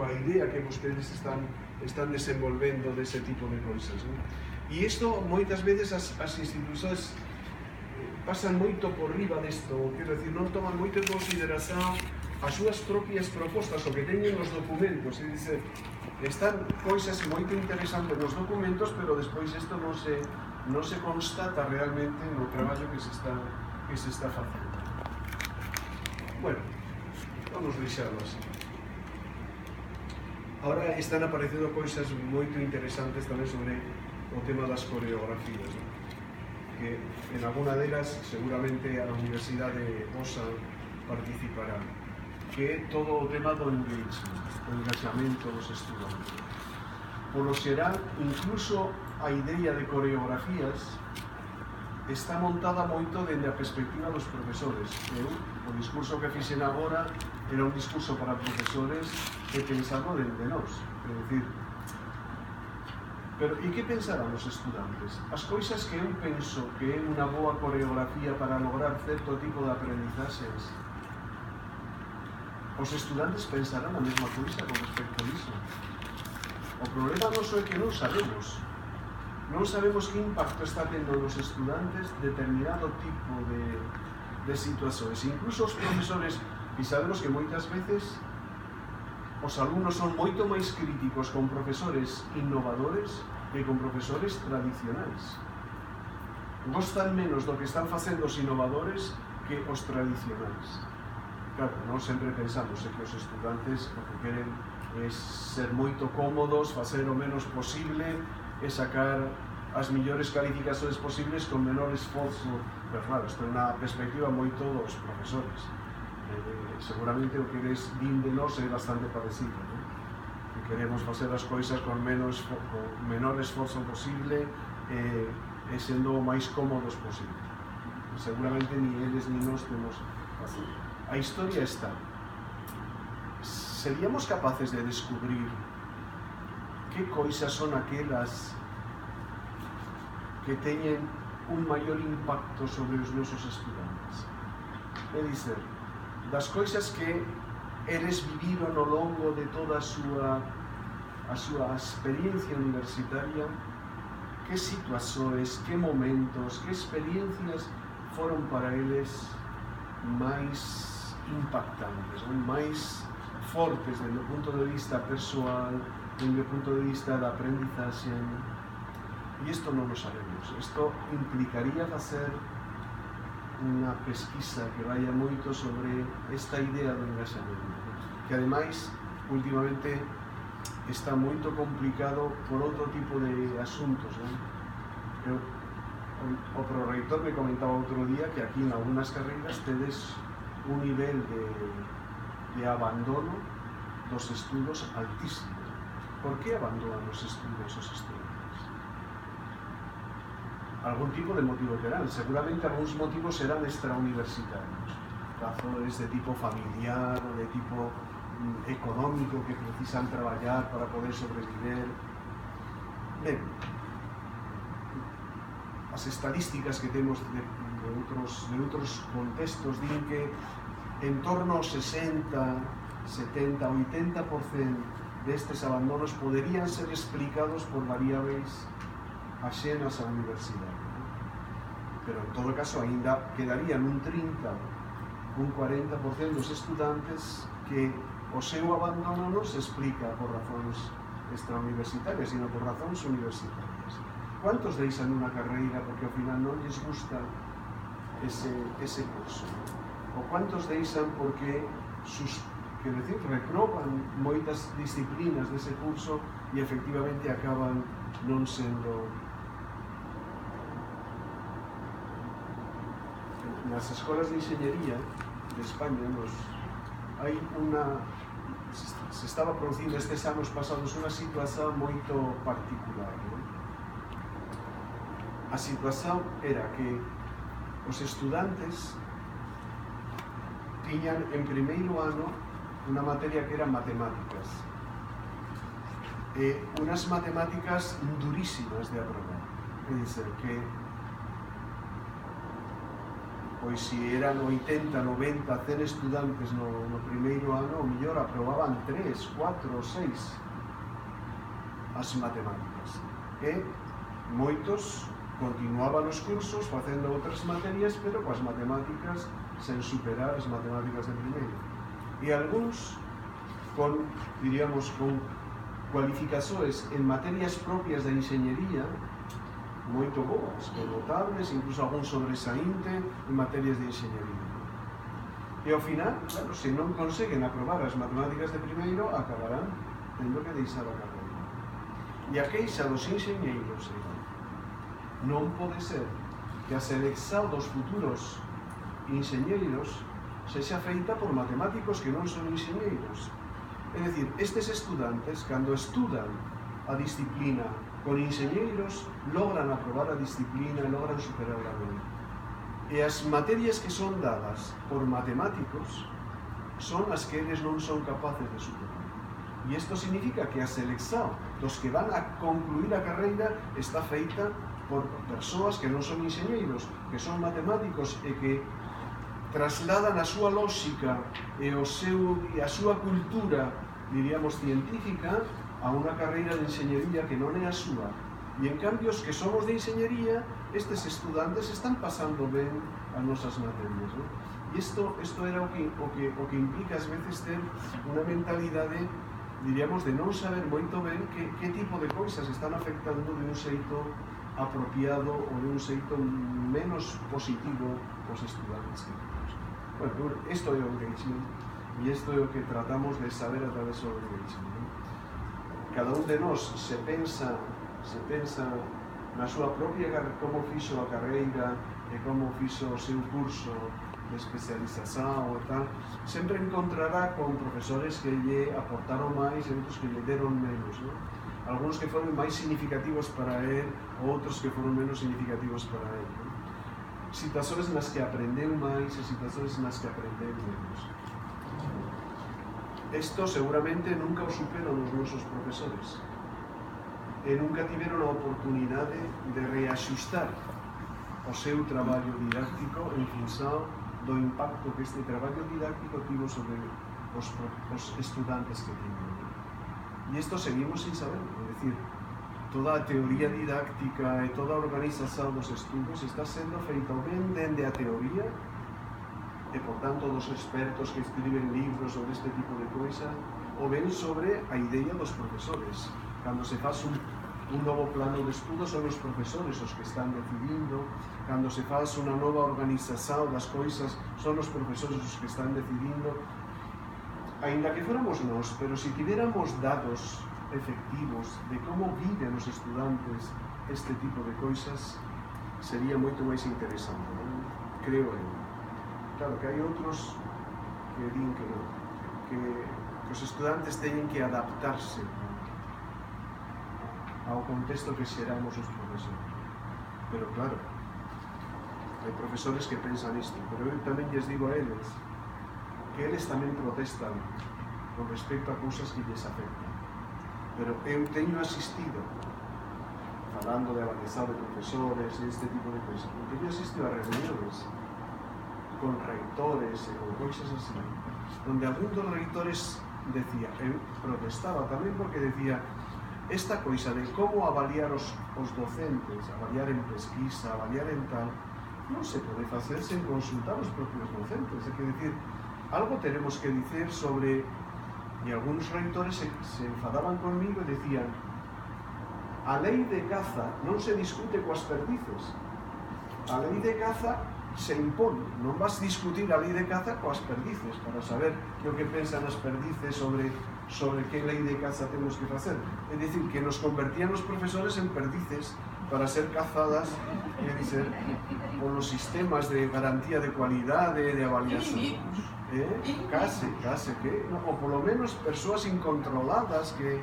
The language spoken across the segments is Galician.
coa idea que vostedes están desenvolvendo dese tipo de cousas, non? E isto, moitas veces, as institucións pasan moito por riba desto, quero decir, non toman moito en consideración as súas propias propostas, o que teñen nos documentos, e dice, están cousas moito interesantes nos documentos, pero despois isto non se constata realmente no traballo que se está facendo. Bueno, vamos deixarlo así. Ahora están aparecendo cousas moito interesantes tamén sobre o tema das coreografías, ¿no? Que en alguna delas seguramente a Universidade Osa participará, que é todo o tema do engaxamento dos estudantes. Polo xeral, incluso a idea de coreografías está montada moito dende a perspectiva dos profesores. O discurso que fixen agora era un discurso para profesores que pensamos dende nós. É dicir, pero e que pensarán os estudantes? As cousas que eu penso que é unha boa coreografía para lograr certo tipo de aprendizaxes, os estudantes pensarán a mesma cousa con respecto a iso. O problema non é que non sabemos. Non sabemos que impacto está tendo nos estudantes determinado tipo de situacións. Incluso os profesores, e sabemos que moitas veces os alumnos son moito máis críticos con profesores innovadores que con profesores tradicionais. Gostan menos do que están facendo os innovadores que os tradicionais. Claro, non sempre pensamos que os estudantes o que queren é ser moito cómodos, facer o menos posible e sacar as millores calificacións posibles con menor esforzo. Pero claro, isto é unha perspectiva moito dos profesores. Seguramente o que eles din de nós é bastante parecido, ¿no? Que queremos facer as coisas con menor esforzo posible e sendo o máis cómodos posible. Seguramente ni eles ni nós temos así. A historia está. Seríamos capaces de descubrir que coisas son aquelas que teñen un maior impacto sobre os nosos estudantes. É dizer, das coisas que eles viviron ao longo de toda a súa experiencia universitaria, que situacións, que momentos, que experiencias foron para eles máis impactantes, máis fortes desde o punto de vista persoal, desde o punto de vista da aprendizaxe. E isto non o sabemos. Isto implicaría facer unha pesquisa que vaya moito sobre esta idea do engaxamento, que ademais últimamente está moito complicado por outro tipo de asuntos, non? O proreitor me comentaba outro día que aquí en algunas carreiras tedes un nivel de abandono dos estudos altísimo. Por que abandonan os estudos os estudantes? Algún tipo de motivo terán, seguramente algúns motivos serán extrauniversitarios, razóns de tipo familiar ou de tipo económico que precisan traballar para poder sobreviver. Ben, as estadísticas que temos de outros contextos din que en torno ao 60, 70, 80% destes abandonos poderían ser explicados por variáveis axenas á universidade, pero en todo caso ainda quedarían un 30, un 40% dos estudantes que o seu abandono non se explica por razóns extrauniversitarias, sino por razóns universitarias. ¿Cuántos deixan unha carreira porque ao final non lles gusta ese curso? O cuántos deixan porque reproban moitas disciplinas dese curso e efectivamente acaban non sendo. Nas escolas de enxeñería de España se estaba producindo estes anos pasados unha situación moito particular, ¿no? A situación era que os estudantes tiñan en primeiro ano unha materia que eran matemáticas, unas matemáticas durísimas de aprobar, é dizer, que pois se eran 80, 90, 100 estudantes no primeiro ano, o mellor aprobaban 3, 4 ou 6 as matemáticas. E moitos continuaban os cursos facendo outras materias, pero coas matemáticas sen superar as matemáticas de primeiro. E algúns con, diríamos, con cualificacións en materias propias da enxeñería moito boas, con notables, incluso algún sobresaínte en materias de enxeñería. E ao final, claro, se non conseguen aprobar as matemáticas de primeiro, acabarán tendo que deixar a carreira. E a queixa dos enxeñeiros non pode ser que a selección dos futuros enxeñeiros sexa feita por matemáticos que non son enxeñeiros. É dicir, estes estudantes, cando estudan a disciplina con enxeñeiros, logran aprobar a disciplina e logran superar a lei. E as materias que son dadas por matemáticos son as que eles non son capaces de superar. E isto significa que a selección dos que van a concluir a carreira está feita por persoas que non son enxeñeiros, que son matemáticos e que trasladan a súa lógica e a súa cultura, diríamos, científica a unha carreira de enxeñería que non é a súa. E en cambio, os que somos de enxeñería, estes estudantes están pasando ben as nosas materias, non? E isto era o que implica ás veces ter unha mentalidade, diríamos, de non saber moito ben que tipo de cousas están afectando de un xeito apropiado ou de un xeito menos positivo os estudantes que temos. Bueno, isto é o engagement e isto é o que tratamos de saber a través do engagement. Cada un de nós se pensa na súa propia como fixo a carreira e como fixo o seu curso de especialización e tal, sempre encontrará con profesores que lle aportaron máis e outros que lle deron menos, non? Alguns que foron máis significativos para él, outros que foron menos significativos para él, non? Situacións nas que aprendeu máis e situacións nas que aprendeu menos. Isto seguramente nunca o superan os nosos profesores e nunca tiveron a oportunidade de reaxustar o seu traballo didáctico en función do impacto que este traballo didáctico tivo sobre os estudantes que tiñan. E isto seguimos sin saber, é dicir, toda a teoría didáctica e toda a organización dos estudos está sendo feita ben dende a teoría e, por tanto, dos expertos que escriben libros sobre este tipo de coisa, ou ben sobre a idea dos profesores. Cando se faz un novo plano de estudo, son os profesores os que están decidindo. Cando se faz unha nova organización das coisas, son os profesores os que están decidindo. Ainda que fóramos nós, pero se tiveramos dados efectivos de como viven os estudantes este tipo de coisas, sería moito máis interesante, non? Creo eu. Claro que hai outros que din que non, que os estudantes teñen que adaptarse ao contexto que xeramos os profesores. Pero claro, hai profesores que pensan isto, pero eu tamén lles digo a eles que eles tamén protestan con respecto a cousas que lles afectan. Pero eu teño asistido, falando de avalización de profesores e este tipo de cousas, eu teño asistido a reuniones con reitores e con cousas así, onde algún dos reitores decía, eu protestaba tamén porque decía, esta coisa de como avaliar os docentes, avaliar en pesquisa, avaliar en tal, non se pode facer sen consultar os propios docentes. É que decir, algo tenemos que dicer sobre... E algúns reitores se enfadaban conmigo e decían, a lei de caza non se discute coas perdices, a lei de caza se impón, non vas discutir a lei de caza coas perdices para saber o que pensan as perdices sobre que lei de caza temos que facer. É dicir, que nos convertían os profesores en perdices para ser cazadas, é dicir, polos sistemas de garantía de cualidade, de avaliación. Case, que, ou polo menos persoas incontroladas que...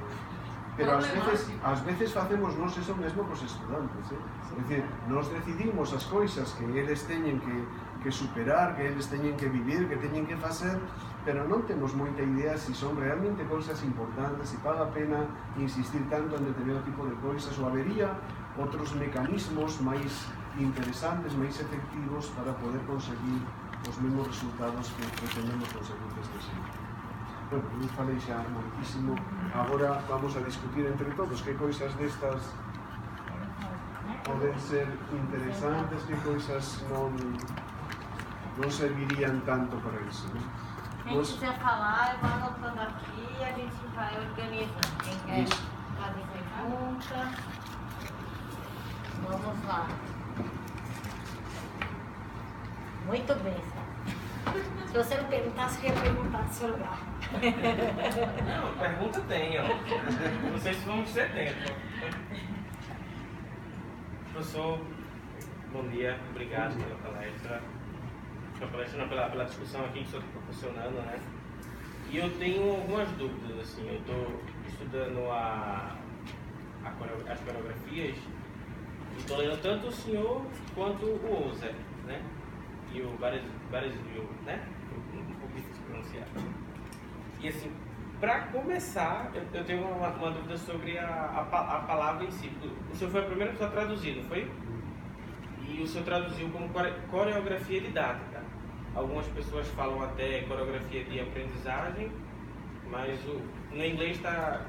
Pero ás veces facemos nós eso mesmo cos estudantes, é dicir, nós decidimos as coisas que eles teñen que superar, que eles teñen que vivir, que teñen que facer, pero non temos moita idea se son realmente cousas importantes, se paga a pena insistir tanto en determinado tipo de coisas, ou habería outros mecanismos máis interesantes, máis efectivos para poder conseguir os mesmos resultados que pretendemos conseguir desde sempre. Bueno, eu falei xa moitísimo, agora vamos a discutir entre todos que cousas destas poden ser interesantes, que cousas non servirían tanto para isso, né? Quem quiser falar, vai anotando aqui e a gente vai organizando. Quem quer fazer pergunta? Vamos lá. Muito bem, Sérgio. Se você não perguntasse, eu ia perguntar do seu lugar. Não, pergunta tem, ó. Não sei se vamos ter tempo. Professor, bom dia, obrigado pela palestra. Pela discussão aqui que o senhor está proporcionando, né? E eu tenho algumas dúvidas, assim, eu estou estudando as coreografias e estou lendo tanto o senhor quanto o Ozer, né? E o Baresville, né? Um pouco difícil de pronunciar. E assim, para começar, eu tenho uma dúvida sobre a palavra em si. O senhor foi a primeira pessoa a traduzir, não foi? E o senhor traduziu como coreografia didática. Algumas pessoas falam até coreografia de aprendizagem, mas no inglês está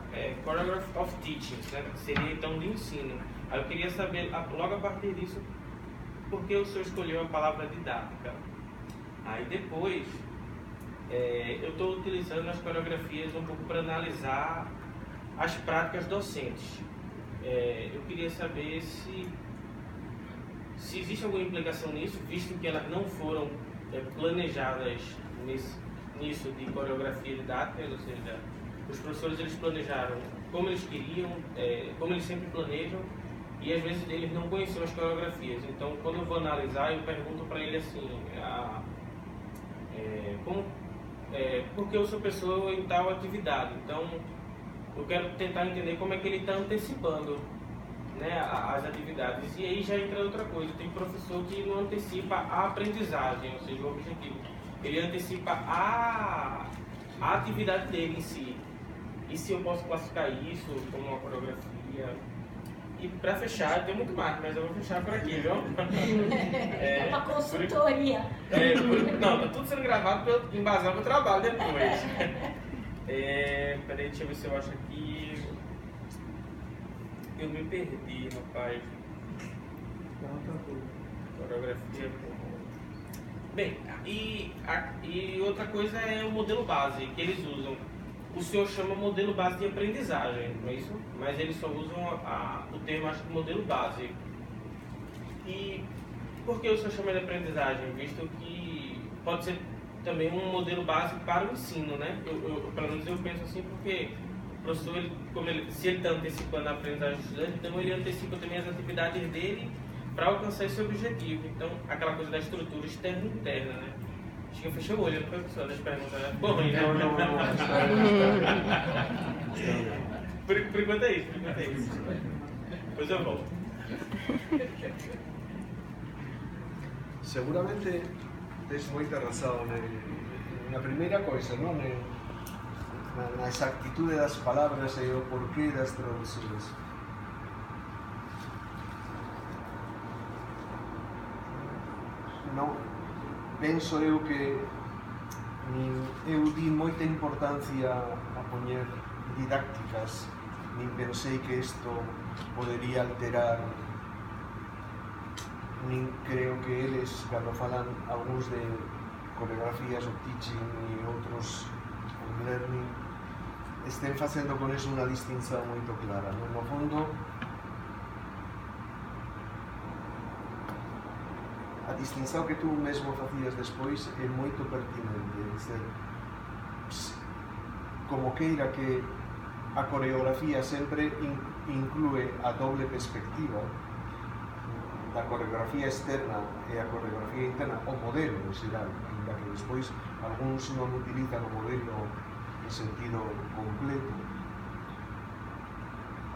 choreography of teaching, né? Seria então de ensino. Aí eu queria saber, logo a partir disso, por que o senhor escolheu a palavra didática? Aí depois, eu estou utilizando as coreografias um pouco para analisar as práticas docentes. Eu queria saber se existe alguma implicação nisso, visto que elas não foram planejadas nisso de coreografia didática, ou seja, os professores eles planejaram como eles queriam, como eles sempre planejam, e às vezes eles não conheciam as coreografias. Então, quando eu vou analisar, eu pergunto para ele assim, por que eu sou pessoa em tal atividade? Então, eu quero tentar entender como é que ele está antecipando, né, as atividades. E aí já entra outra coisa, tem professor que não antecipa a aprendizagem, ou seja, o objetivo. Ele antecipa a atividade dele em si. E se eu posso classificar isso como uma coreografia? E para fechar, tem muito mais, mas eu vou fechar por aqui, viu? É uma consultoria. Não, tá tudo sendo gravado para eu embasar meu trabalho depois. Peraí, deixa eu ver se eu acho aqui. Eu me perdi, rapaz. Coreografia. Bem, e outra coisa é o modelo base que eles usam. O senhor chama modelo base de aprendizagem, não é isso? Mas eles só usam o termo, acho que modelo base. E por que o senhor chama de aprendizagem? Visto que pode ser também um modelo base para o ensino, né? Pelo menos eu penso assim, porque o professor, se ele está antecipando a aprendizagem do estudante, então ele antecipa também as atividades dele para alcançar esse objetivo. Então, aquela coisa da estrutura externa e interna, né? Acho que eu fechei o olho, não foi, pessoal? Deixa eu perguntar, né? Bom, Não. Por enquanto é isso, Depois eu volto. Seguramente tens moita razón na primeira coisa, non? Na exactitude das palabras e o porqué das traduccións. Non, penso eu que eu di moita importancia a poñer didácticas, nin pensei que isto podería alterar, nin creo que eles, cando falan algúns de coreografías o teaching e outros o learning, estén facendo con eso unha distinción moito clara. No fondo, a distinción que tú mesmo facías despois é moito pertinente, é dizer, como queira que a coreografía sempre inclúe a doble perspectiva da coreografía externa e a coreografía interna, o modelo en xeral, ainda que despois algúns non utilizan o modelo en sentido completo.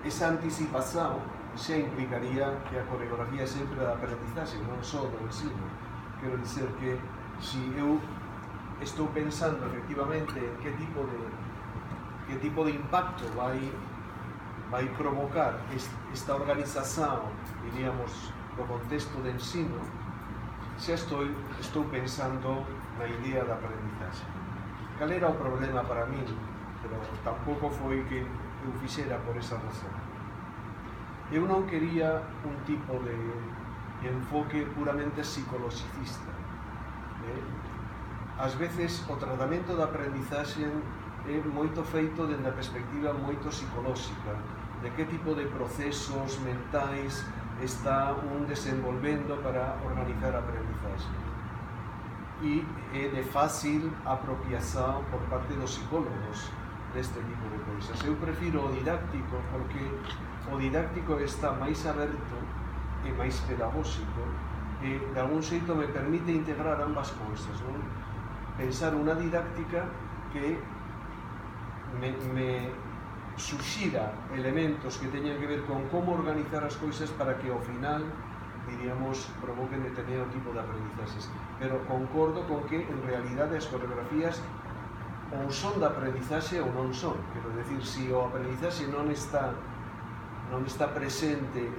Esa anticipación xa implicaría que a coreografía sempre da aprendizaxe, non só do ensino. Quero dizer que se eu estou pensando efectivamente en que tipo de impacto vai provocar esta organización, diríamos, do contexto de ensino, xa estou pensando na idea da aprendizaxe. Cal era o problema para min? Pero tampouco foi que eu fixera por esa razón. Eu non quería un tipo de enfoque puramente psicologicista. Ás veces o tratamento da aprendizaxe é moito feito dende a perspectiva moito psicolóxica, de que tipo de procesos mentais está un desenvolvendo para organizar a aprendizaxe. E é de fácil apropiación por parte dos psicólogos deste tipo de cousas. Eu prefiro o didáctico porque o didáctico está máis aberto e máis pedagóxico e de algún xeito me permite integrar ambas cousas, non? Pensar unha didáctica que me suxira elementos que teñan que ver con como organizar as cousas para que ao final, diríamos, provoquen determinado tipo de aprendizaxes. Pero concordo con que, en realidade, as coreografías ou son da aprendizaxe ou non son. Quero decir, se o aprendizaxe non está presente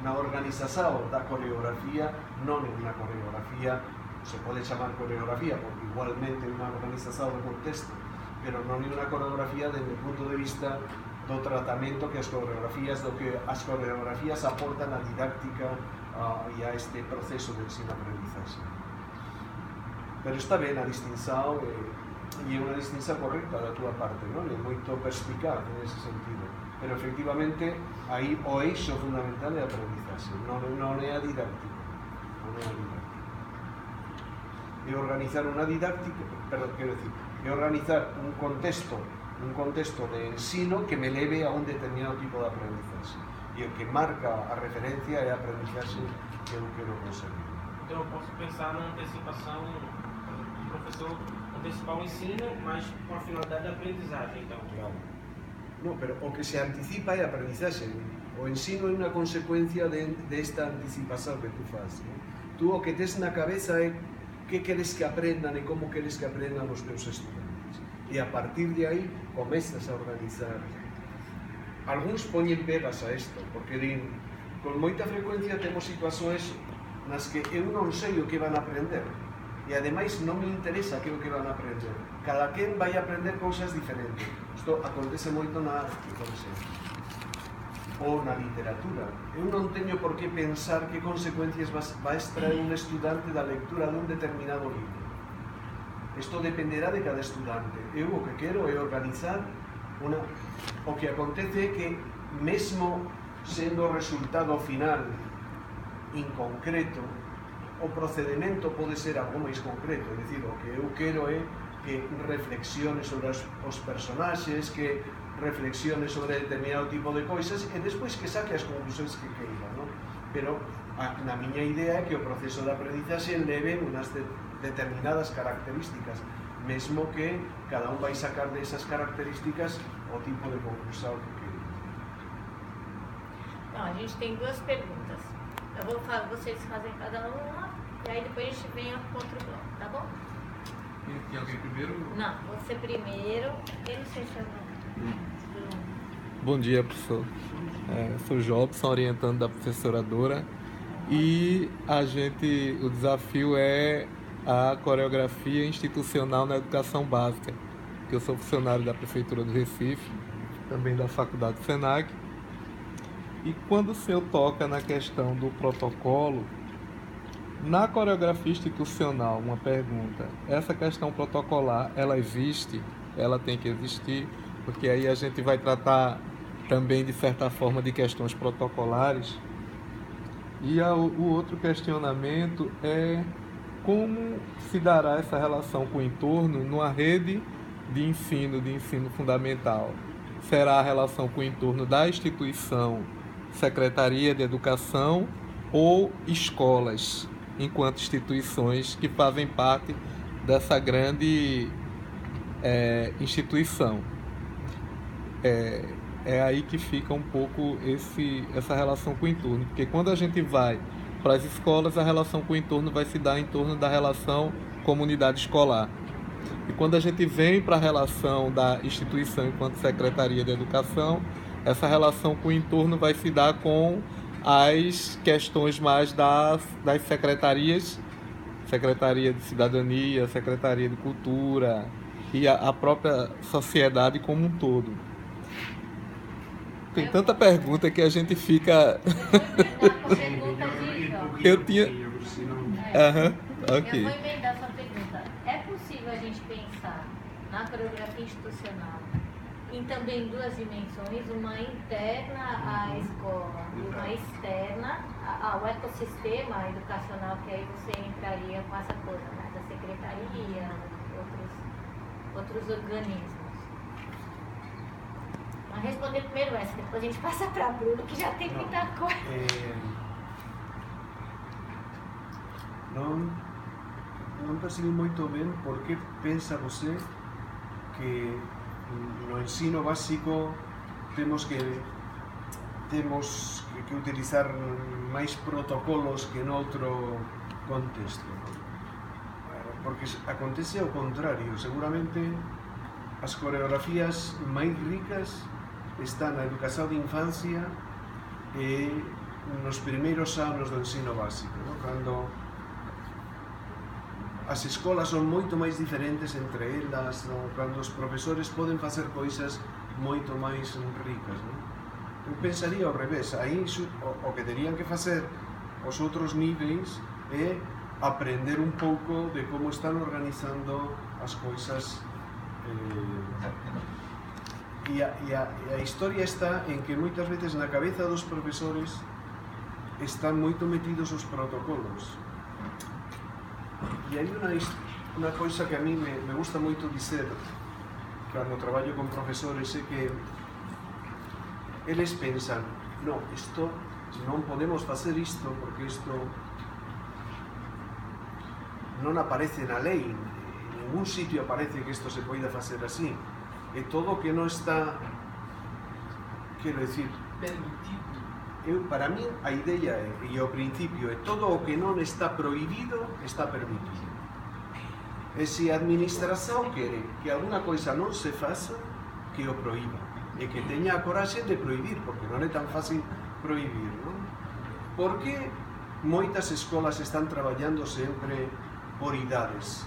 na organización da coreografía, non é unha coreografía, se pode chamar coreografía, porque igualmente é unha organización do contexto, pero non é unha coreografía desde o punto de vista do tratamento que as coreografías aportan á didáctica e a este proceso de ensino-aprendizaxe. Pero está ben a distinción e é unha distinción correcta da túa parte, non? É moito perspicaz en ese sentido, pero efectivamente aí o eixo fundamental é a aprendizaxe, non é a didáctica, e organizar unha didáctica, e organizar un contexto de ensino que me leve a un determinado tipo de aprendizaxe, e o que marca a referencia é a aprendizaxe que eu quero conseguir. Então eu posso pensar na antecipação, o professor antecipar o ensino, mas com a finalidade de aprendizagem, então. Claro. No, pero o que se anticipa é a aprendizaxe. O ensino é unha consecuencia desta anticipación que tú faz, ¿no? Tú o que tes na cabeza é que queres que aprendan e como queres que aprendan os teus estudantes. E a partir de aí comezas a organizar. Algúns poñen pegas a isto, porque din, con moita frecuencia temos situacións nas que eu non sei o que van a aprender e ademais non me interesa que o que van a aprender. Cada quen vai a aprender cousas diferentes. Isto acontece moito na arte, por exemplo, ou na literatura. Eu non teño por que pensar que consecuencias vai extraer un estudante da lectura dun determinado libro. Isto dependerá de cada estudante. Eu o que quero é organizar o que acontece é que mesmo sendo o resultado final inconcreto, o procedimento pode ser algo máis concreto. É dicir, o que eu quero é que reflexione sobre os personaxes, que reflexione sobre determinado tipo de coisas e despois que saque as conclusións que queira, non? Pero na miña idea é que o proceso de aprendizaxe leve unhas determinadas características, mesmo que cada un vai sacar desas características o tipo de conclusão que queira. Não, a gente tem duas perguntas. Eu vou falar, vocês fazem cada uma e aí depois a gente vem com outro bloco, tá bom? E alguém primeiro? Não, você primeiro. Eu não sei se é Bom dia, professor. Sou Jobson, orientando da professora Dora. E o desafio é a coreografia institucional na educação básica, que eu sou funcionário da Prefeitura do Recife, também da Faculdade do Senac. E quando o senhor toca na questão do protocolo, na coreografia institucional, uma pergunta, essa questão protocolar, ela existe? Ela tem que existir? Porque aí a gente vai tratar também, de certa forma, de questões protocolares. E o outro questionamento é como se dará essa relação com o entorno numa rede de ensino fundamental. Será a relação com o entorno da instituição, Secretaria de Educação ou escolas, enquanto instituições que fazem parte dessa grande instituição. É aí que fica um pouco essa relação com o entorno, porque quando a gente vai para as escolas, a relação com o entorno vai se dar em torno da relação comunidade escolar. E quando a gente vem para a relação da instituição enquanto Secretaria de Educação, essa relação com o entorno vai se dar com as questões mais das secretarias, Secretaria de Cidadania, Secretaria de Cultura e a própria sociedade como um todo. Tem tanta pergunta que a gente fica... Eu tinha... Ok. Eu vou emendar sua pergunta. É possível a gente pensar na coreografia institucional em também duas dimensões, uma interna à escola e uma externa ao ecossistema educacional, que aí você entraria com essa coisa, né, da secretaria, outros organismos. Mas responder primeiro essa, depois a gente passa para a Bruno, que já tem muita coisa. Não percebi muito bem por que pensa você que no ensino básico temos que utilizar máis protocolos que en outro contexto. Porque acontece ao contrario, seguramente as coreografías máis ricas están na educación de infancia e nos primeiros anos do ensino básico, ¿no? Cando as escolas son moito máis diferentes entre elas, ¿no? Cando os profesores poden facer coisas moito máis ricas, ¿no? Eu pensaría ao revés, aí o que terían que facer os outros níveis é aprender un pouco de como están organizando as coisas. E a historia está en que moitas veces na cabeza dos profesores están moito metidos os protocolos. E hai unha coisa que a mí me gusta moito dizer cando traballo con profesores, é que eles pensan, no, isto non podemos facer isto porque isto non aparece na lei, en ningún sitio aparece que isto se poida facer así. E todo o que non está, quero decir, para mí a idea e o principio é todo o que non está prohibido está permitido. E se a administración quere que alguna coisa non se faça, que o proíba e que teña a coraxe de prohibir, porque non é tan fácil prohibir, non? Porque moitas escolas están traballando sempre por idades.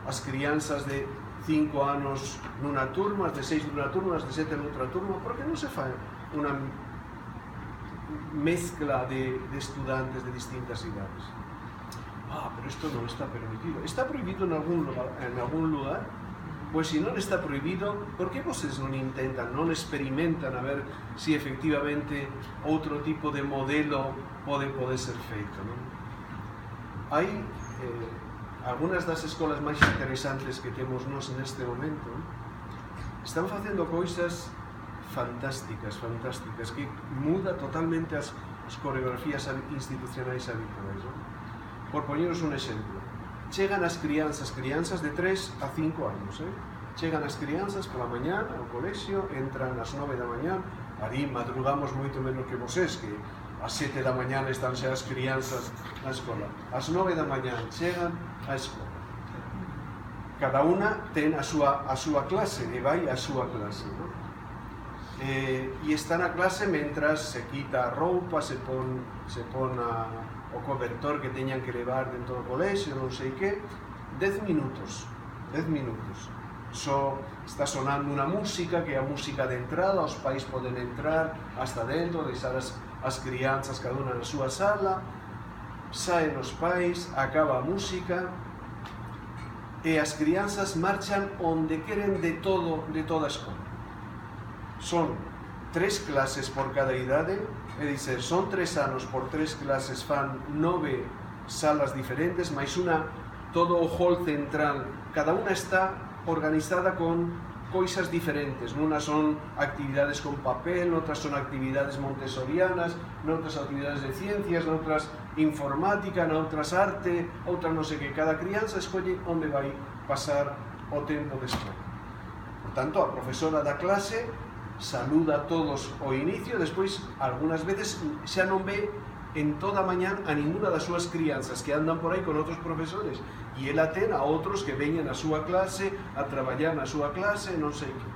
As crianzas de 5 anos nunha turma, as de 6 nunha turma, as de 7 noutra turma, porque non se fai unha mezcla de estudantes de distintas idades. Pero isto non está permitido. Está prohibido en algún lugar? Pois se non está prohibido, por que vocês non intentan, non experimentan a ver se efectivamente outro tipo de modelo pode ser feito, non? Hai algunas das escolas máis interesantes que temos nós neste momento están facendo coisas fantásticas, que muda totalmente as coreografías institucionais habituais, non? Por poñeros un exemplo, chegan as crianzas de 3 a 5 anos, chegan as crianzas pola mañá ao colexio, entran ás 9 da mañá, ali madrugamos moito menos que vocês, que ás 7 da mañá están xa as crianzas na escola. Ás 9 da mañá chegan á escola. Cada unha ten a súa clase e vai a súa clase, non? E está na clase mentras se quita a roupa, se pon o cobertor que teñan que levar dentro do colexio, non sei que, 10 minutos. Só está sonando unha música, que é a música de entrada, os pais poden entrar hasta dentro, deixar as crianzas cada unha na súa sala, saen os pais, acaba a música, e as crianzas marchan onde queren de toda a escola. Son 3 clases por cada idade, é dizer, son 3 anos por 3 clases, fan 9 salas diferentes, máis todo o hall central, cada unha está organizada con coisas diferentes, nunas son actividades con papel, noutras son actividades montessorianas, noutras actividades de ciencias, noutras informática, noutras arte, outras non sei que, cada crianza escolle onde vai pasar o tempo de escola. Por tanto, a profesora da clase saluda a todos ao inicio, despois, algunhas veces, xa non ve en toda a mañá a ninguna das súas crianzas que andan por aí con outros profesores, e ela ten a outros que veñen a súa clase, a traballar na súa clase, non sei que.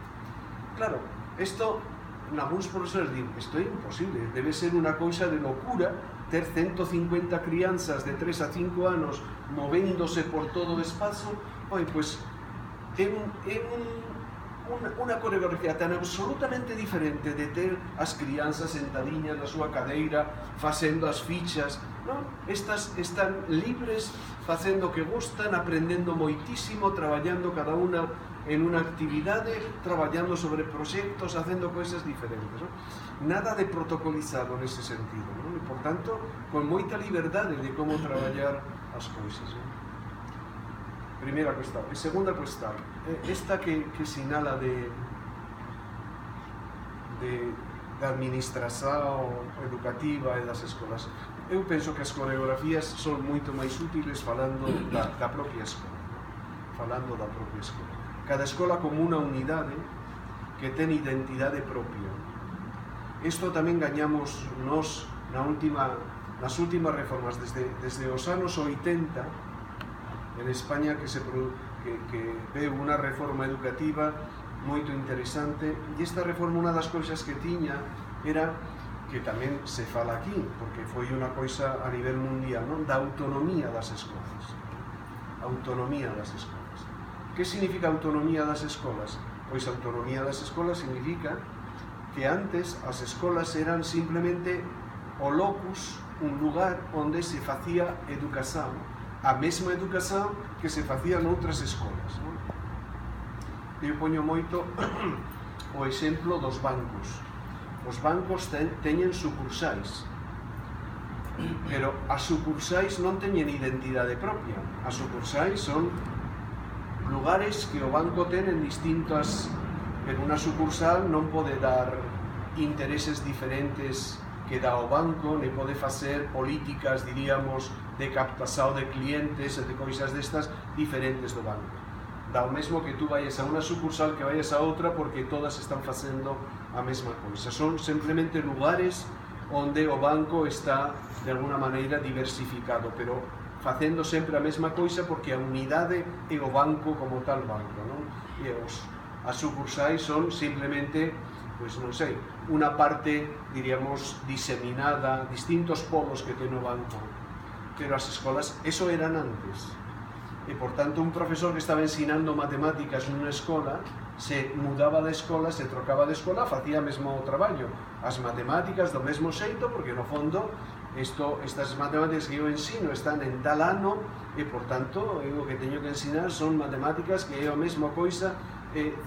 Claro, isto algúns profesores digo, isto é imposible, debe ser unha cousa de locura ter 150 crianzas de 3 a 5 anos movéndose por todo o espazo. Oi, pois unha coreografía tan absolutamente diferente de ter as crianzas sentadiñas na súa cadeira facendo as fichas, non? Estas están libres, facendo o que gustan, aprendendo moitísimo, traballando cada unha en unha actividade, traballando sobre proxectos, facendo cousas diferentes, non? Nada de protocolizado nese sentido, non? E, por tanto, con moita liberdade de como traballar as cousas, non? Primeira cuestión. E segunda cuestión, esta que sinala de administración educativa e das escolas. Eu penso que as coreografías son moito máis útiles falando da propia escola, falando da propia escola. Cada escola como unha unidade que ten identidade propia. Isto tamén gañamos nos nas últimas reformas desde os anos 80 en España que veu unha reforma educativa moito interesante, e esta reforma unha das cousas que tiña era que tamén se fala aquí, porque foi unha coisa a nivel mundial, non? Da autonomía das escolas. Autonomía das escolas. Que significa autonomía das escolas? Pois autonomía das escolas significa que antes as escolas eran simplemente o locus, un lugar onde se facía educación, a mesma educación que se facía noutras escolas, non? Eu poño moito o exemplo dos bancos. Os bancos teñen sucursais, pero as sucursais non teñen identidade propia. As sucursais son lugares que o banco ten en distintas, pero unha sucursal non pode dar intereses diferentes que dá o banco, nem pode facer políticas, diríamos, de captación de clientes e de cousas destas diferentes do banco. Dá o mesmo que tú vayas a unha sucursal que vayas a outra, porque todas están facendo a mesma coisa. Son simplemente lugares onde o banco está de alguna maneira diversificado, pero facendo sempre a mesma coisa, porque a unidade é o banco como tal banco, non? E as sucursais son simplemente, pois non sei, unha parte, diríamos, diseminada, distintos polos que ten o banco. Pero as escolas, eso eran antes. E, por tanto, un profesor que estaba ensinando matemáticas nunha escola, se mudaba de escola, se trocaba de escola, facía mesmo o traballo. As matemáticas do mesmo xeito, porque, no fondo, estas matemáticas que eu ensino están en tal ano, e, por tanto, o que teño que ensinar son matemáticas que é a mesma coisa,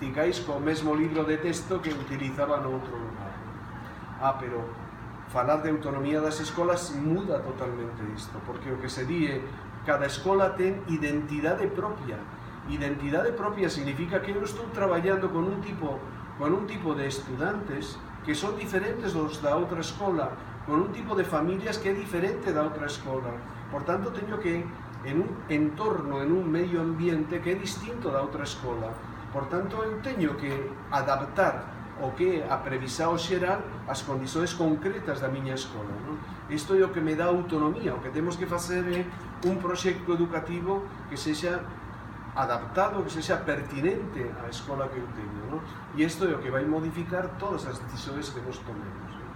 cicais co mesmo libro de texto que utilizaba no outro lugar. Pero falar de autonomía das escolas muda totalmente isto, porque o que se di cada escola ten identidade propia. Identidade propia significa que eu estou traballando con un tipo de estudantes que son diferentes dos da outra escola, con un tipo de familias que é diferente da outra escola. Por tanto, teño que, en un entorno, en un medio ambiente que é distinto da outra escola. Por tanto, eu teño que adaptar o que a previsión xeral as condições concretas da miña escola, non? Isto é o que me dá autonomía. O que temos que facer é un proxecto educativo que sexa adaptado, que sexa pertinente á escola que eu teño, non? E isto é o que vai modificar todas as decisións que nos tomemos, non?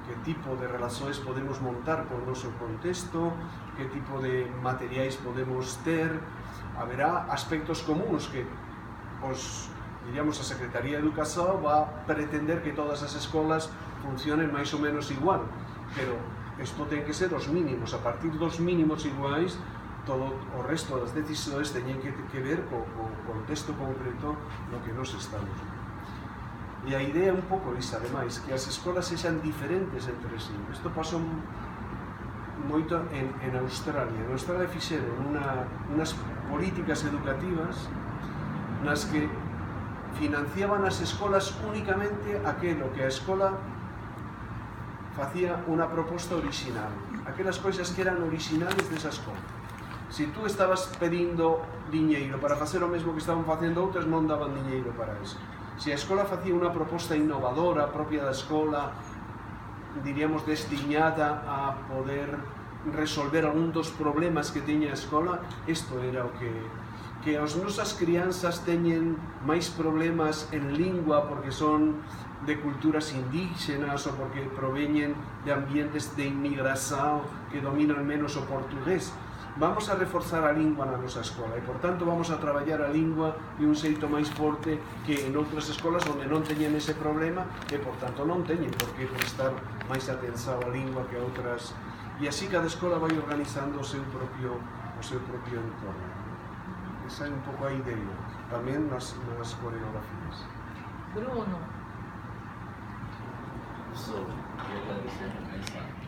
Que tipo de relacións podemos montar con o noso contexto, que tipo de materiais podemos ter. Haberá aspectos comuns que diríamos, a Secretaría de Educación va a pretender que todas as escolas funcionen máis ou menos igual, pero isto ten que ser os mínimos. A partir dos mínimos iguais, todo o resto das decisións teñen que ver co contexto concreto no que nos estamos. E a idea é un pouco esa, ademais, que as escolas sexan diferentes entre sí. Isto pasou moito en Australia. En Australia fixeron unhas políticas educativas nas que financiaban as escolas únicamente aquilo que a escola facía unha proposta original, aquelas coisas que eran originales desa escola. Se tú estabas pedindo diñeiro para facer o mesmo que estaban facendo outras, non daban diñeiro para eso. Se a escola facía unha proposta innovadora, propia da escola, diríamos destiñada a poder resolver algún dos problemas que tiña a escola, isto era o que que as nosas crianzas teñen máis problemas en lingua porque son de culturas indígenas ou porque proveñen de ambientes de inmigración que dominan menos o portugués. Vamos a reforzar a lingua na nosa escola e, por tanto, vamos a traballar a lingua de un xeito máis forte que en outras escolas onde non teñen ese problema e, por tanto, non teñen por que prestar máis atención á lingua que a outras. E así cada escola vai organizando o seu propio entorno. Esa é un pouco a idea, tamén nas coreografías. Bruno. Professor, queria agradecer a mensagem.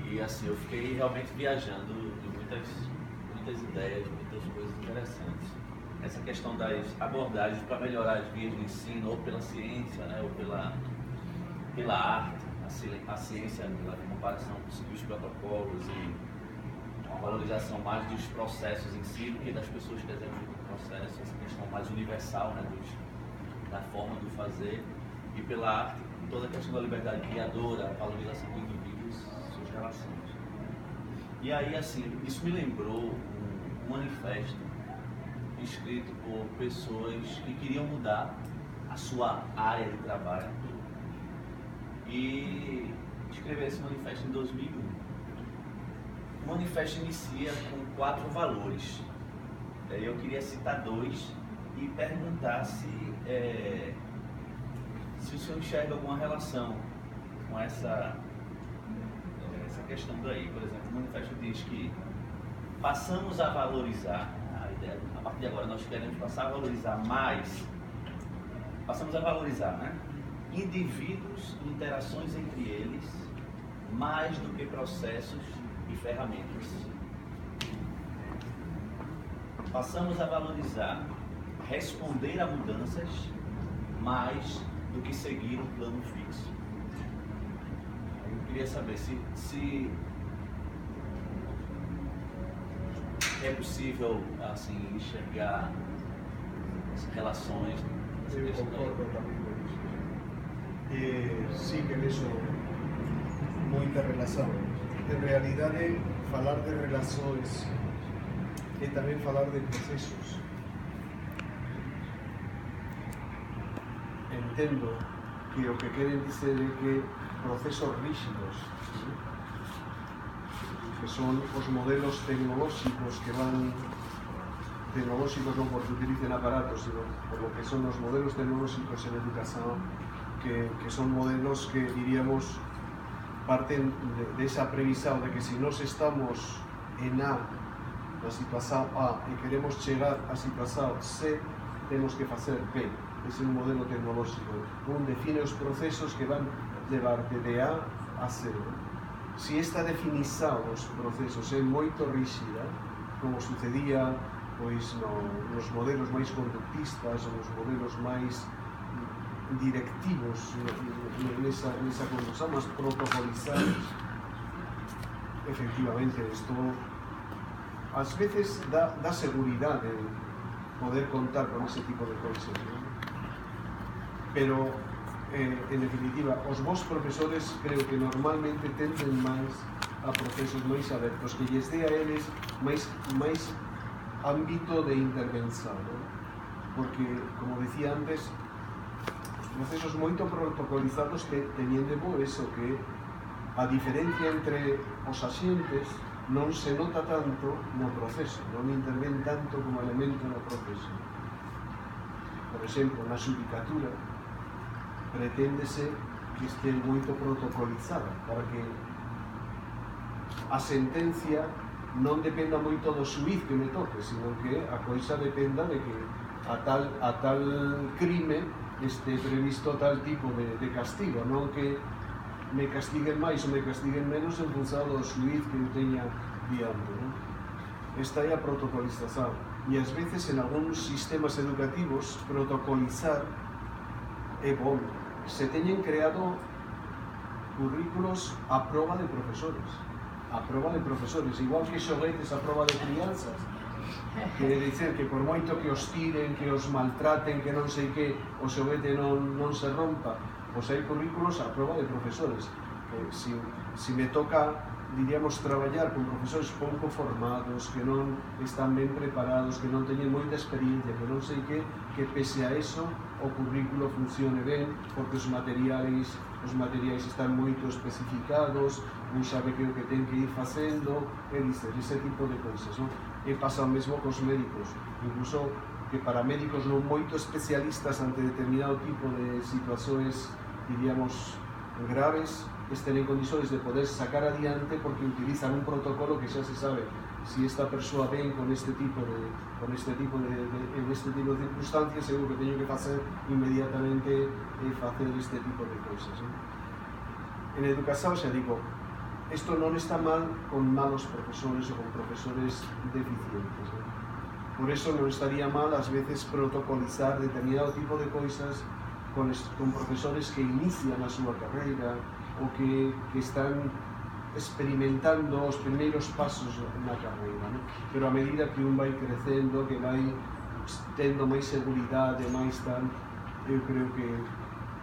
E assim, eu fiquei realmente viajando de muitas ideias, muitas coisas interessantes. Essa questão das abordagens para melhorar as vias de ensino, ou pela ciência, né, ou pela arte, a ciência, pela comparação dos protocolos e uma valorização mais dos processos em si do que das pessoas que executam o processo, essa questão mais universal, né, da forma do fazer, e pela arte, toda a questão da liberdade criadora, a valorização do indivíduo, suas relações. E aí, assim, isso me lembrou um manifesto escrito por pessoas que queriam mudar a sua área de trabalho e escrever esse manifesto em 2001. O manifesto inicia com 4 valores. Eu queria citar 2 e perguntar se o senhor enxerga alguma relação com essa questão daí. Por exemplo, o manifesto diz que passamos a valorizar, a ideia, a partir de agora nós queremos passar a valorizar mais, passamos a valorizar, né, indivíduos e interações entre eles, mais do que processos e ferramentas. Passamos a valorizar responder a mudanças mais do que seguir um plano fixo. Eu queria saber se é possível, assim, enxergar as relações. Eu concordo tamén con iso. Sí que vexo moita relación. En realidade, falar de relações é tamén falar de procesos. Entendo que o que queren dizer é que procesos rígidos, ¿sí?, que son os modelos tecnolóxicos que van, tecnolóxicos non porque utilicen aparatos, sino por lo que son os modelos tecnolóxicos en educación, que son modelos que, diríamos, parten de esa previsión de que si nos estamos en A, na situación A, e queremos chegar a situación C, temos que facer B. Ese é un modelo tecnolóxico. Un define os procesos que van levarte de A a C. Si esta definición dos procesos é moito rígida, como sucedía pois nos modelos máis conductistas ou nos modelos máis directivos nesa conducción, máis protocolizados, efectivamente, isto ás veces dá seguridade poder contar con ese tipo de cousas, ¿no? Pero en definitiva, os vos profesores creo que normalmente tenden máis a procesos máis abertos, que lles dé a eles máis ámbito de intervención, ¿no? Porque, como decía antes, os procesos moito protocolizados teñen de bo eso, que a diferencia entre os axentes non se nota tanto no proceso, non interven tanto como elemento no proceso. Por exemplo, na xudicatura preténdese que este moito protocolizada para que a sentencia non dependa moito do xuiz que me toque, sino que a coisa dependa de que a tal crime este previsto tal tipo de castigo, non que me castiguen máis ou me castiguen menos en función do xuiz que eu teña diante, non? Esta é a protocolización, e ás veces en algúns sistemas educativos protocolizar é bom. Se teñen creado currículos a proba de profesores, igual que xoguetes a proba de crianzas. Quere dicer que por moito que os tiren, que os maltraten, que non sei que, o xoguete non se rompa, pois hai currículos a proba de profesores. Si me toca diríamos, traballar con profesores pouco formados, que non están ben preparados, que non teñen moita experiencia, que non sei que pese a eso o currículo funcione ben, porque os materiais están moito especificados, non sabe que é o que ten que ir facendo, e dices, ese tipo de cousas, non? E pasa o mesmo cos médicos, incluso que para médicos non moito especialistas ante determinado tipo de situacións, diríamos, graves, estén en condiciones de poder sacar adiante porque utilizan un protocolo que xa se sabe si esta persoa ven con este tipo de circunstancias, seguro que teño que facer inmediatamente facer este tipo de cousas, ¿no? En educación, xa digo, isto non está mal con malos profesores ou con profesores deficientes, ¿no? Por eso non estaría mal ás veces protocolizar determinado tipo de cousas con profesores que inician a súa carreira ou que están experimentando os primeiros pasos na carreira, ¿no? Pero a medida que un vai crecendo, que vai tendo máis seguridade, máis tal, eu creo que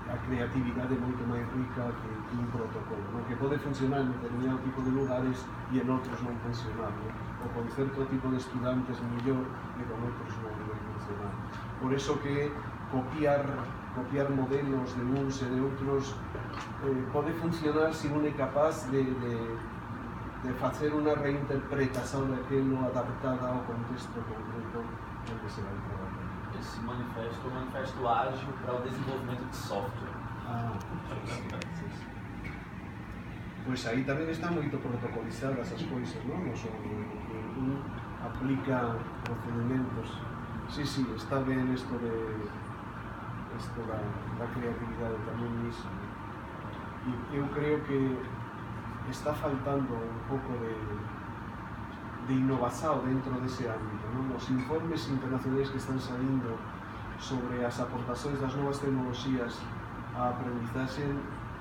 a creatividade é moito máis rica que un protocolo, ¿no? Que pode funcionar en determinado tipo de lugares e en outros non funcionar, ¿no? O con certo tipo de estudantes mellor e con outros non debe funcionar. Por eso que copiar modelos de uns e de outros pode funcionar se un é capaz de facer unha reinterpretación daquilo adaptada ao contexto concreto onde se vai trabalhar. Esse manifesto é um manifesto ágil para o desenvolvimento de software. Pois aí tamén están moito protocolizadas as coisas, non? Non son que un aplica procedimentos. Sí, está ben isto da creatividade tamén nisso. E eu creo que está faltando un pouco de innovación dentro dese ámbito, non? Os informes internacionais que están saindo sobre as aportacións das novas tecnoloxías á aprendizaxe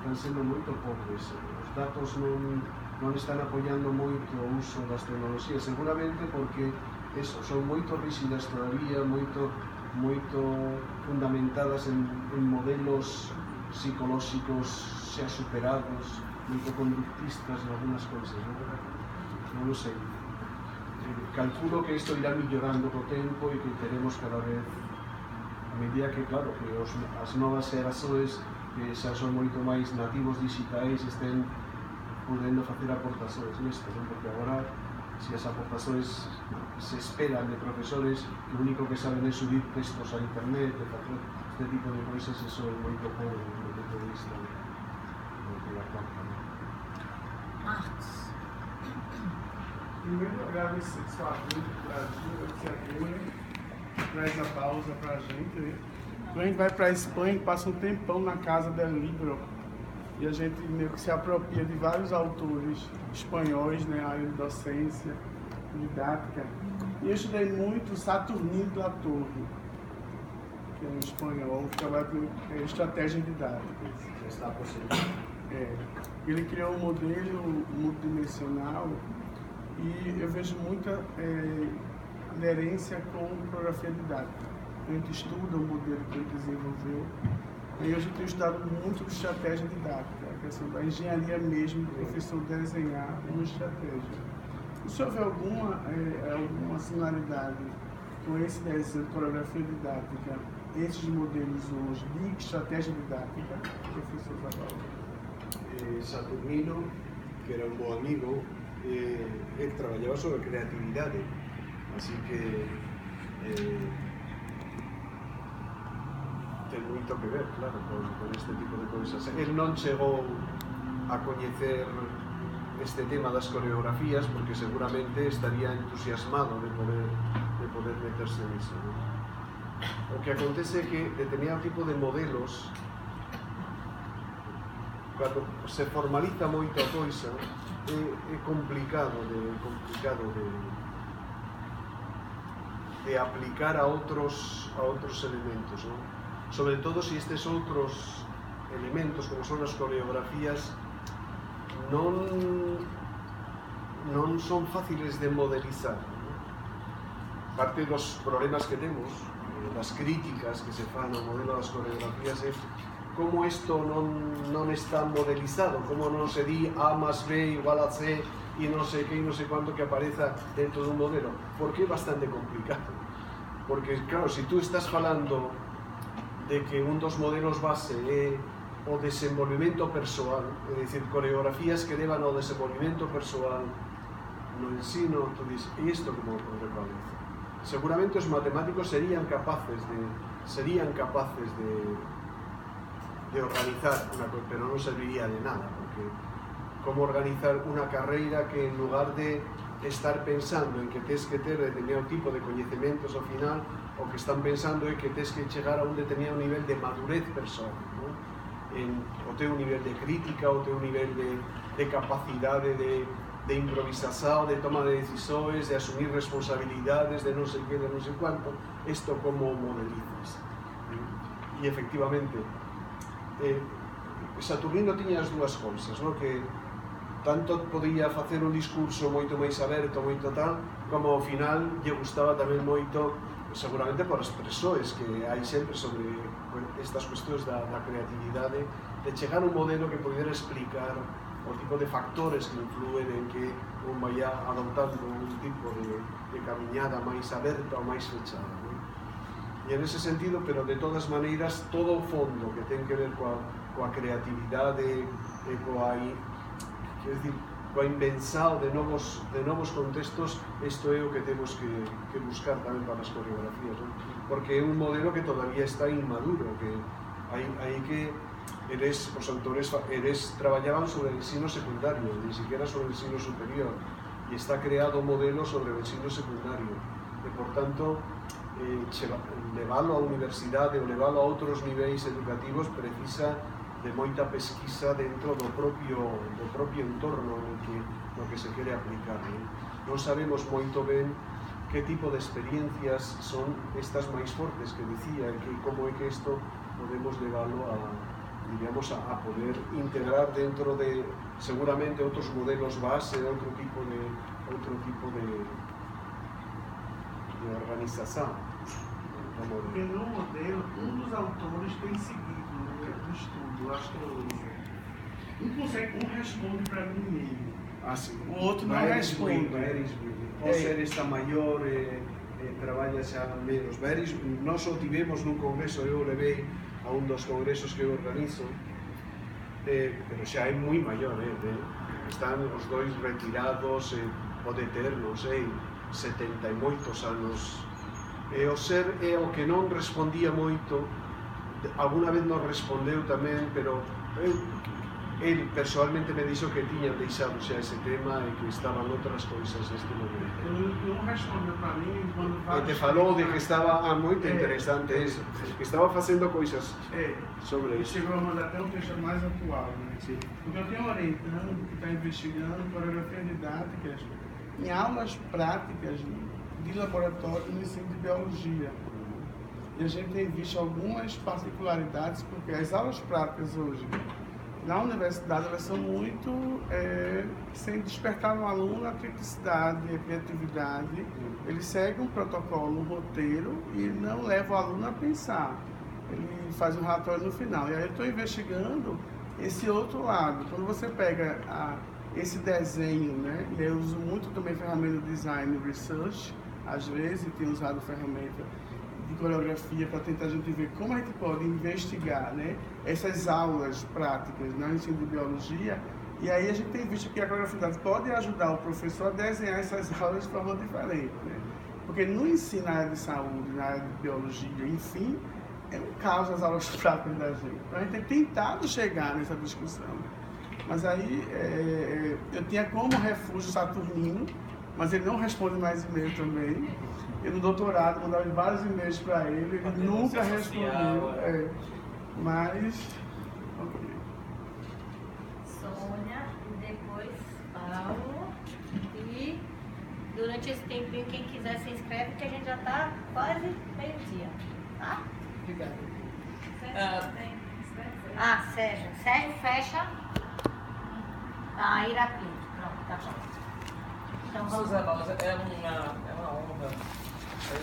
están sendo moito pobres. Os datos non están apoiando moito o uso das tecnoloxías, seguramente porque son moito rígidas todavía, moito fundamentadas en modelos psicolóxicos xa superados, moito conductistas en algunas cousas, non lo sei. Calculo que isto irá millorando co tempo e que teremos cada vez, a medida que, claro, que as novas xerações que xa son moito máis nativos digitais estén podendo facer aportacións nisto, non? Porque agora, se as aportacións se esperan de profesores que o único que saben é subir textos a internet e facer este tipo de cousas, eso é moito pobre do punto de vista do que aporta, non? Marcos. Em primeiro lugar, agradecer muito para a iniciativa, traz a pausa para a gente, né? Quando a gente vai para a Espanha, passa um tempão na casa del Libro e a gente meio que se apropria de vários autores espanhóis, né? A área de docência, didática. E eu estudei muito Saturnino de la Torre, que é um espanhol que trabalha com estratégia didática. Está possível. Ele criou um modelo multidimensional e eu vejo muita aderência com coreografia didática. A gente estuda o modelo que ele desenvolveu e hoje eu tenho estudado muito estratégia didática, a questão da engenharia mesmo, do professor desenhar uma estratégia. E se houver alguma similaridade com esse desenho de coreografia didática, esses modelos hoje de estratégia didática, professor Zavala? Saturnino, que era un bo amigo, él traballaba sobre creatividade, así que ten moito que ver, claro, con este tipo de cousas. El non chegou a coñecer este tema das coreografías porque seguramente estaría entusiasmado de poder meterse nisso, ¿no? O que acontece é que determinado tipo de modelos, cando se formaliza moito a coisa, é complicado de aplicar a outros elementos, ¿no? Sobre todo se estes outros elementos, como son as coreografías, non son fáciles de modelizar, ¿no? Parte dos problemas que temos, das críticas que se fan ao modelo das coreografías, é como isto non está modelizado, como non se di A más B igual a C e non sei que, non sei quanto que apareza dentro dun modelo, porque é bastante complicado. Porque, claro, se tú estás falando de que un dos modelos base é o desenvolvimento persoal, é dicir, coreografías que levan ao desenvolvimento persoal no ensino, tú dices, e isto como reproduce? Seguramente os matemáticos serían capaces de organizar unha cosa, pero non serviría de nada, porque como organizar unha carreira que en lugar de estar pensando en que tens que ter determinado tipo de coñecementos ao final, o que están pensando é que tens que chegar a un determinado nivel de madurez persoal, ¿no? O teu nivel de crítica, o teu nivel de capacidade de improvisación, de toma de decisões, de asumir responsabilidades, de non sei que, de non sei cuánto, isto como modelizas. E efectivamente, Saturnino tiña as dúas cousas, ¿no? Que tanto podía facer un discurso moito máis aberto, moito tal, como ao final lle gustaba tamén moito, seguramente por as persoas que hai sempre sobre estas cuestións da creatividade, de chegar a un modelo que pudera explicar o tipo de factores que influen en que un vai adoptando un tipo de camiñada máis aberta ou máis fechada, ¿no? E en ese sentido, pero de todas maneiras, todo o fondo que ten que ver coa creatividade e coa invención de novos contextos, isto é o que temos que buscar tamén para as coreografías, ¿no? Porque é un modelo que todavía está inmaduro, que hai que os autores traballaban sobre el ensino secundario, ni siquiera sobre el ensino superior, e está creado un modelo sobre o ensino secundario, e por tanto leválo á universidade ou leválo a outros niveis educativos precisa de moita pesquisa dentro do propio entorno no que se quere aplicar, ¿no? Non sabemos moito ben que tipo de experiencias son estas máis fortes que dicía, e como é que isto podemos leválo a poder integrar dentro de seguramente outros modelos base, outro tipo de organización. Porque no modelo, um dos autores tem seguido no estudo, astrologia. Um responde para mim mesmo. Sim. O outro não responde. O ser esta maior trabalha xa menos. Nós o tivemos nun congreso, eu levei a un dos congresos que eu organizo, pero xa é moi maior, están os dois retirados, pode ter, non sei, 70 e moitos anos. O ser é o que non respondía moito, alguna vez non respondeu tamén, pero el personalmente me dixo que tiñan deixado xa ese tema e que estaban outras coisas neste momento. Non respondeu para mí quando te falou de que estaba moito interesante eso, que estaba facendo coisas sobre isso. Chegou a mandar até um texto mais atual, né? Sim. Porque eu tenho orientando que está investigando coreografias didáticas em aulas práticas de laboratório no ensino de biologia. E a gente tem visto algumas particularidades, porque as aulas práticas hoje na universidade elas são muito sem despertar no aluno a criticidade, a criatividade. Ele segue um protocolo, um roteiro e não leva o aluno a pensar. Ele faz um relatório no final. E aí eu estou investigando esse outro lado. Quando você pega esse desenho, né? E eu uso muito também ferramenta de design research, às vezes, e tenho usado ferramenta de coreografia para tentar a gente ver como a gente pode investigar, né, essas aulas práticas no ensino de biologia. E aí a gente tem visto que a coreografia pode ajudar o professor a desenhar essas aulas de forma diferente, né? Porque no ensino na área de saúde, na área de biologia, enfim, é um caos as aulas práticas da gente. Então a gente tem tentado chegar nessa discussão. Mas aí eu tinha como refúgio Saturnino, mas ele não responde mais e-mail também. Eu no doutorado mandava vários e-mails para ele nunca respondeu. Mas... Okay. Sônia, e depois Paulo. E durante esse tempinho, quem quiser se inscreve, porque a gente já está quase meio-dia. Tá? Obrigada. Sérgio. Sérgio fecha. Ira Pinto. Pronto, tá bom. Então, Suzana, é uma honra. Eu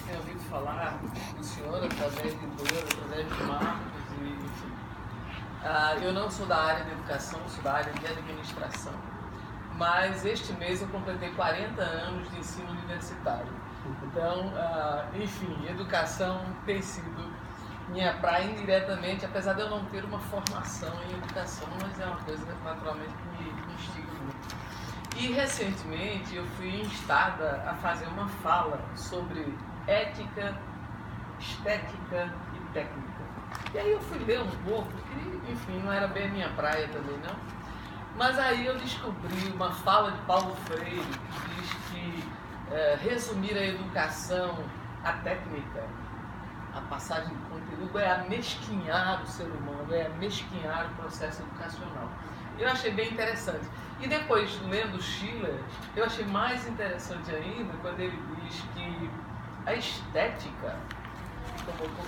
tenho ouvido falar do senhor através de Dora, através de Marcos, e enfim. Eu não sou da área de educação, sou da área de administração. mas este mês eu completei 40 anos de ensino universitário. Então, enfim, educação tem sido minha praia indiretamente, apesar de eu não ter uma formação em educação, mas é uma coisa naturalmente que me instiga muito. E recentemente eu fui instada a fazer uma fala sobre ética, estética e técnica. E aí eu fui ler um pouco, que enfim, não era bem a minha praia também não, mas aí eu descobri uma fala de Paulo Freire que diz que resumir a educação, a técnica, a passagem de conteúdo é amesquinhar o ser humano, é amesquinhar o processo educacional. Eu achei bem interessante. E depois, lendo Schiller, eu achei mais interessante ainda quando ele diz que a estética,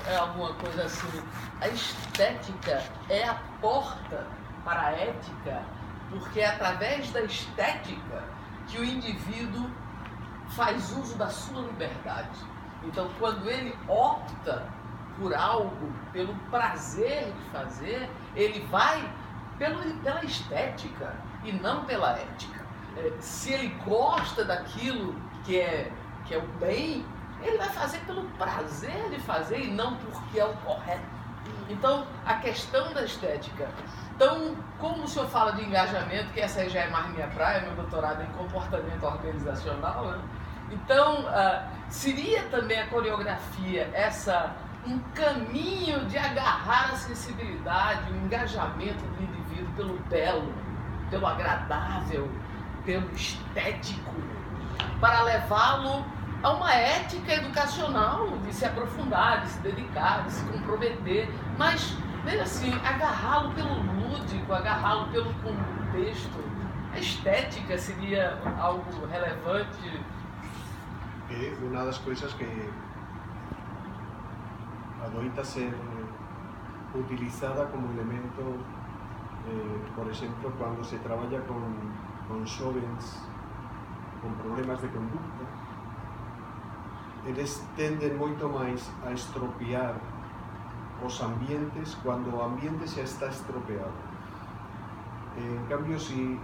é alguma coisa assim, a estética é a porta para a ética, porque é através da estética que o indivíduo faz uso da sua liberdade. Então, quando ele opta por algo, pelo prazer de fazer, ele vai pela estética e não pela ética. Se ele gosta daquilo que é o bem, ele vai fazer pelo prazer de fazer e não porque é o correto. Então, a questão da estética. Então, como o senhor fala de engajamento, que essa aí já é mais minha praia, meu doutorado em comportamento organizacional, né? Então, seria também a coreografia um caminho de agarrar a sensibilidade, o engajamento do indivíduo pelo belo, pelo agradável, pelo estético, para levá-lo a uma ética educacional, de se aprofundar, de se dedicar, de se comprometer, mas, veja assim, agarrá-lo pelo lúdico, agarrá-lo pelo contexto. A estética seria algo relevante. É uma das coisas que adoita ser utilizada como elemento, por exemplo, quando se trabalha com jovens com problemas de conduta, eles tendem muito mais a estropiar os ambientes quando o ambiente já está estropeado. En cambio, si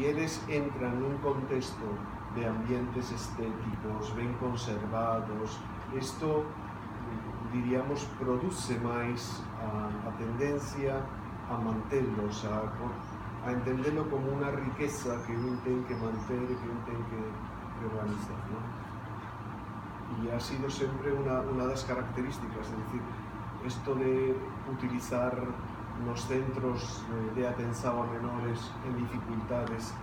eles entran num contexto de ambientes estéticos, ben conservados, isto, diríamos, produce máis a tendencia a mantelos, a entendelo como unha riqueza que un ten que manter, que un ten que organizar, ¿no? Y ha sido sempre unha das características, es decir, esto de utilizar nos centros de atención a menores en dificultades,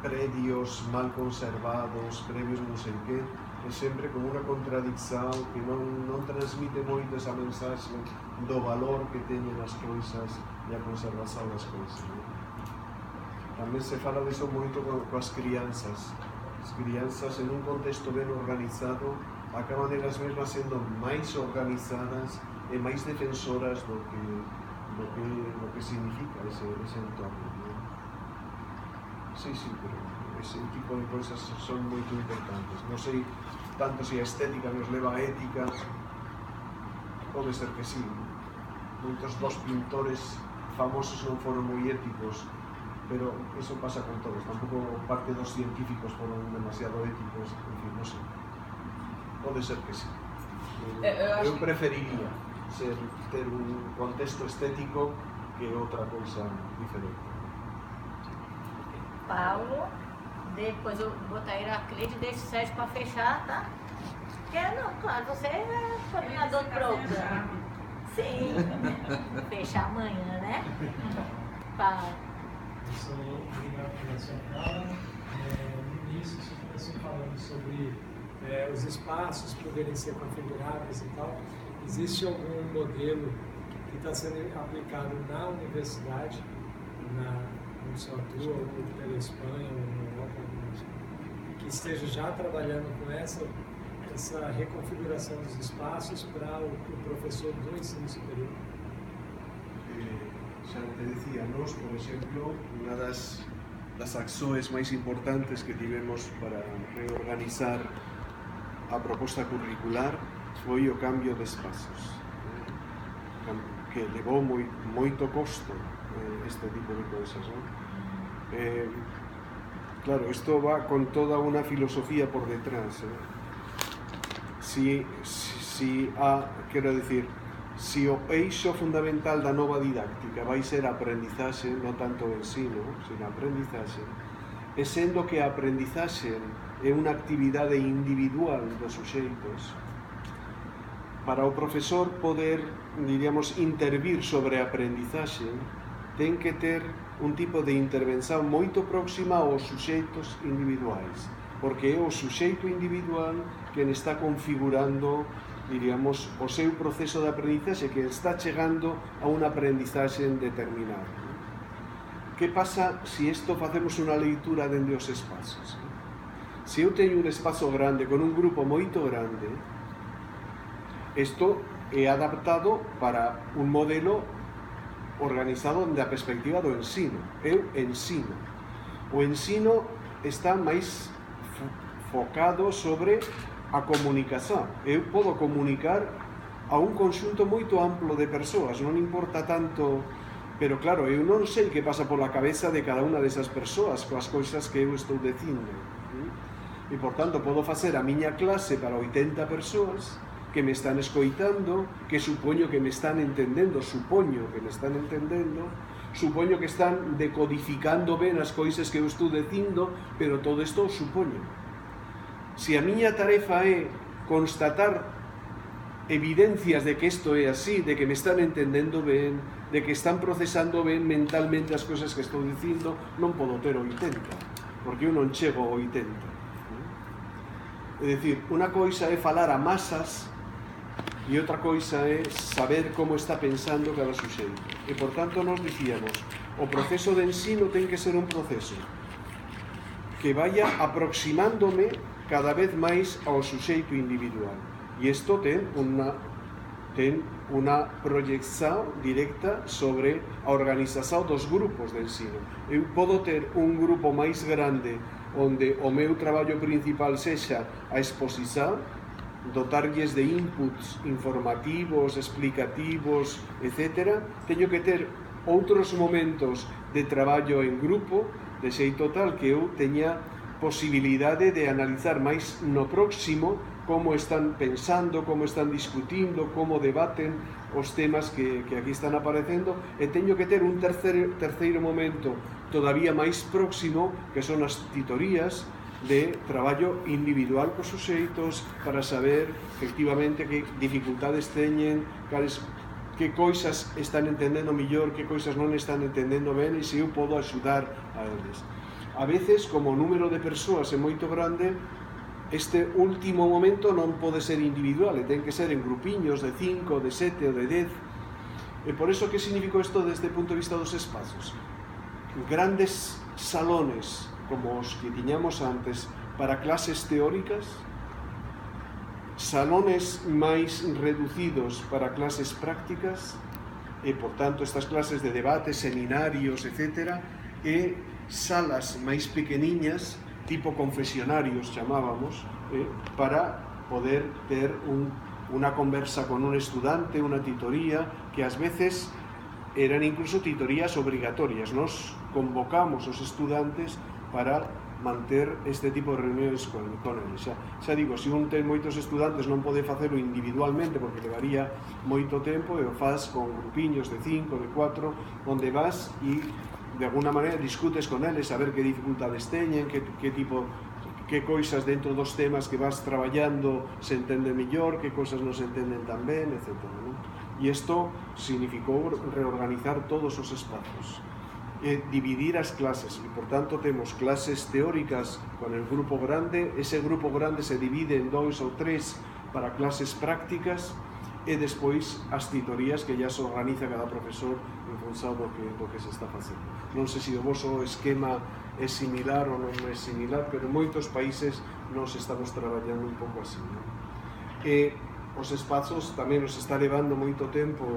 predios mal conservados, predios non sei que, é sempre como unha contradicción que non transmite moito esa mensaxe do valor que teñen as coisas e a conservación das coisas. Tamén se fala diso moito coas crianzas. As crianzas en un contexto ben organizado acaban elas mesmas sendo máis organizadas e máis defensoras do que significa ese entorno. Sí, pero ese tipo de coisas son moito importantes. Non sei tanto se a estética nos leva a ética, pode ser que sí. Moitos dos pintores famosos non foron moi éticos, pero eso pasa con todos. Tampouco parte dos científicos foron demasiado éticos, en fin, non sei. Pode ser que sí. Eu preferiría ter un contexto estético que outra coisa diferente. Paulo, depois eu vou botar a Cleide, deixo o Sérgio para fechar, tá? Não, claro, você é coordenador do programa. Sim, fechar amanhã, né? Paulo. Obrigado pela sua fala. No início, você começou falando sobre os espaços poderem ser configuráveis e tal. Existe algum modelo que está sendo aplicado na universidade, no seu atua, ou pela Espanha, ou na Europa, que esteja já trabalhando com essa reconfiguração dos espaços para o professor do ensino superior? Xa te decía, nós, por exemplo, unha das accións máis importantes que tivemos para reorganizar a proposta curricular foi o cambio de espazos, que levou moito costo este tipo de cousas, non? Claro, esto va con toda una filosofía por detrás. Quero dicir, se o eixo fundamental da nova didáctica vai ser a aprendizaxe, non tanto o ensino, sino a aprendizaxe, e sendo que a aprendizaxe é unha actividade individual dos suxeitos, para o profesor poder, diríamos, intervir sobre a aprendizaxe, ten que ter un tipo de intervención moito próxima aos suxeitos individuais, porque é o suxeito individual que está configurando, diríamos, o seu proceso de aprendizaxe, que está chegando a unha aprendizaxe determinada. Que pasa se isto facemos unha leitura dende os espazos? Se eu teño un espazo grande con un grupo moito grande, isto é adaptado para un modelo organizado da perspectiva do ensino. Eu ensino. O ensino está máis focado sobre a comunicación. Eu podo comunicar a un conxunto moito amplo de persoas, non importa tanto, pero claro, eu non sei que pasa pola cabeza de cada unha desas persoas coas cousas que eu estou dicindo. E, por tanto, podo facer a miña clase para 80 persoas que me están escoitando, que supoño que me están entendendo, supoño que están decodificando ben as cousas que eu estou dicindo, pero todo isto supoño. Se a miña tarefa é constatar evidencias de que isto é así, de que me están entendendo ben, de que están procesando ben mentalmente as cousas que estou dicindo, non podo ter 80, porque eu non chego a 80. É dicir, unha coisa é falar a masas e outra coisa é saber como está pensando cada suxeito. E, por tanto, nos dicíamos, o proceso de ensino ten que ser un proceso que vaya aproximándome cada vez máis ao suxeito individual. E isto ten unha proyección directa sobre a organización dos grupos de ensino. Eu podo ter un grupo máis grande onde o meu traballo principal sexa a exposición, dotarlles de inputs informativos, explicativos, etc. Teño que ter outros momentos de traballo en grupo, de xeito tal que eu teña posibilidade de analizar máis no próximo como están pensando, como están discutindo, como debaten os temas que aquí están aparecendo, e teño que ter un terceiro momento todavía máis próximo, que son as titorías de traballo individual cos suxeitos para saber efectivamente que dificultades teñen, que coisas están entendendo mellor, que coisas non están entendendo ben, e se eu podo axudar a eles. A veces, como o número de persoas é moito grande, este último momento non pode ser individual, e ten que ser en grupiños de 5, de 7 ou de 10. E por iso, que significou isto desde o punto de vista dos espazos? Grandes salones como os que tiñamos antes para clases teóricas, salones máis reducidos para clases prácticas, e, por tanto, estas clases de debate, seminarios, etc., e salas máis pequeniñas, tipo confesionarios chamábamos, para poder ter unha conversa con un estudante, unha titoría, que ás veces eran incluso titorías obrigatorias. Nos convocamos os estudantes para manter este tipo de reunións con eles. Xa digo, se un ten moitos estudantes non pode facelo individualmente porque levaría moito tempo, e o faz con grupiños de 5, de 4, onde vas e de alguna maneira discutes con eles, a ver que dificultades teñen, que coisas dentro dos temas que vas traballando se entenden mellor, que coisas non se entenden tan ben, etc. E isto significou reorganizar todos os espazos, dividir as clases, e, por tanto, temos clases teóricas con el grupo grande, ese grupo grande se divide en 2 ou 3 para clases prácticas, e despois as titorías que ya se organiza cada profesor en función do que se está facendo. Non sei se o vosso esquema é similar ou non é similar, pero en moitos países nos estamos traballando un pouco así. E os espazos tamén nos está levando moito tempo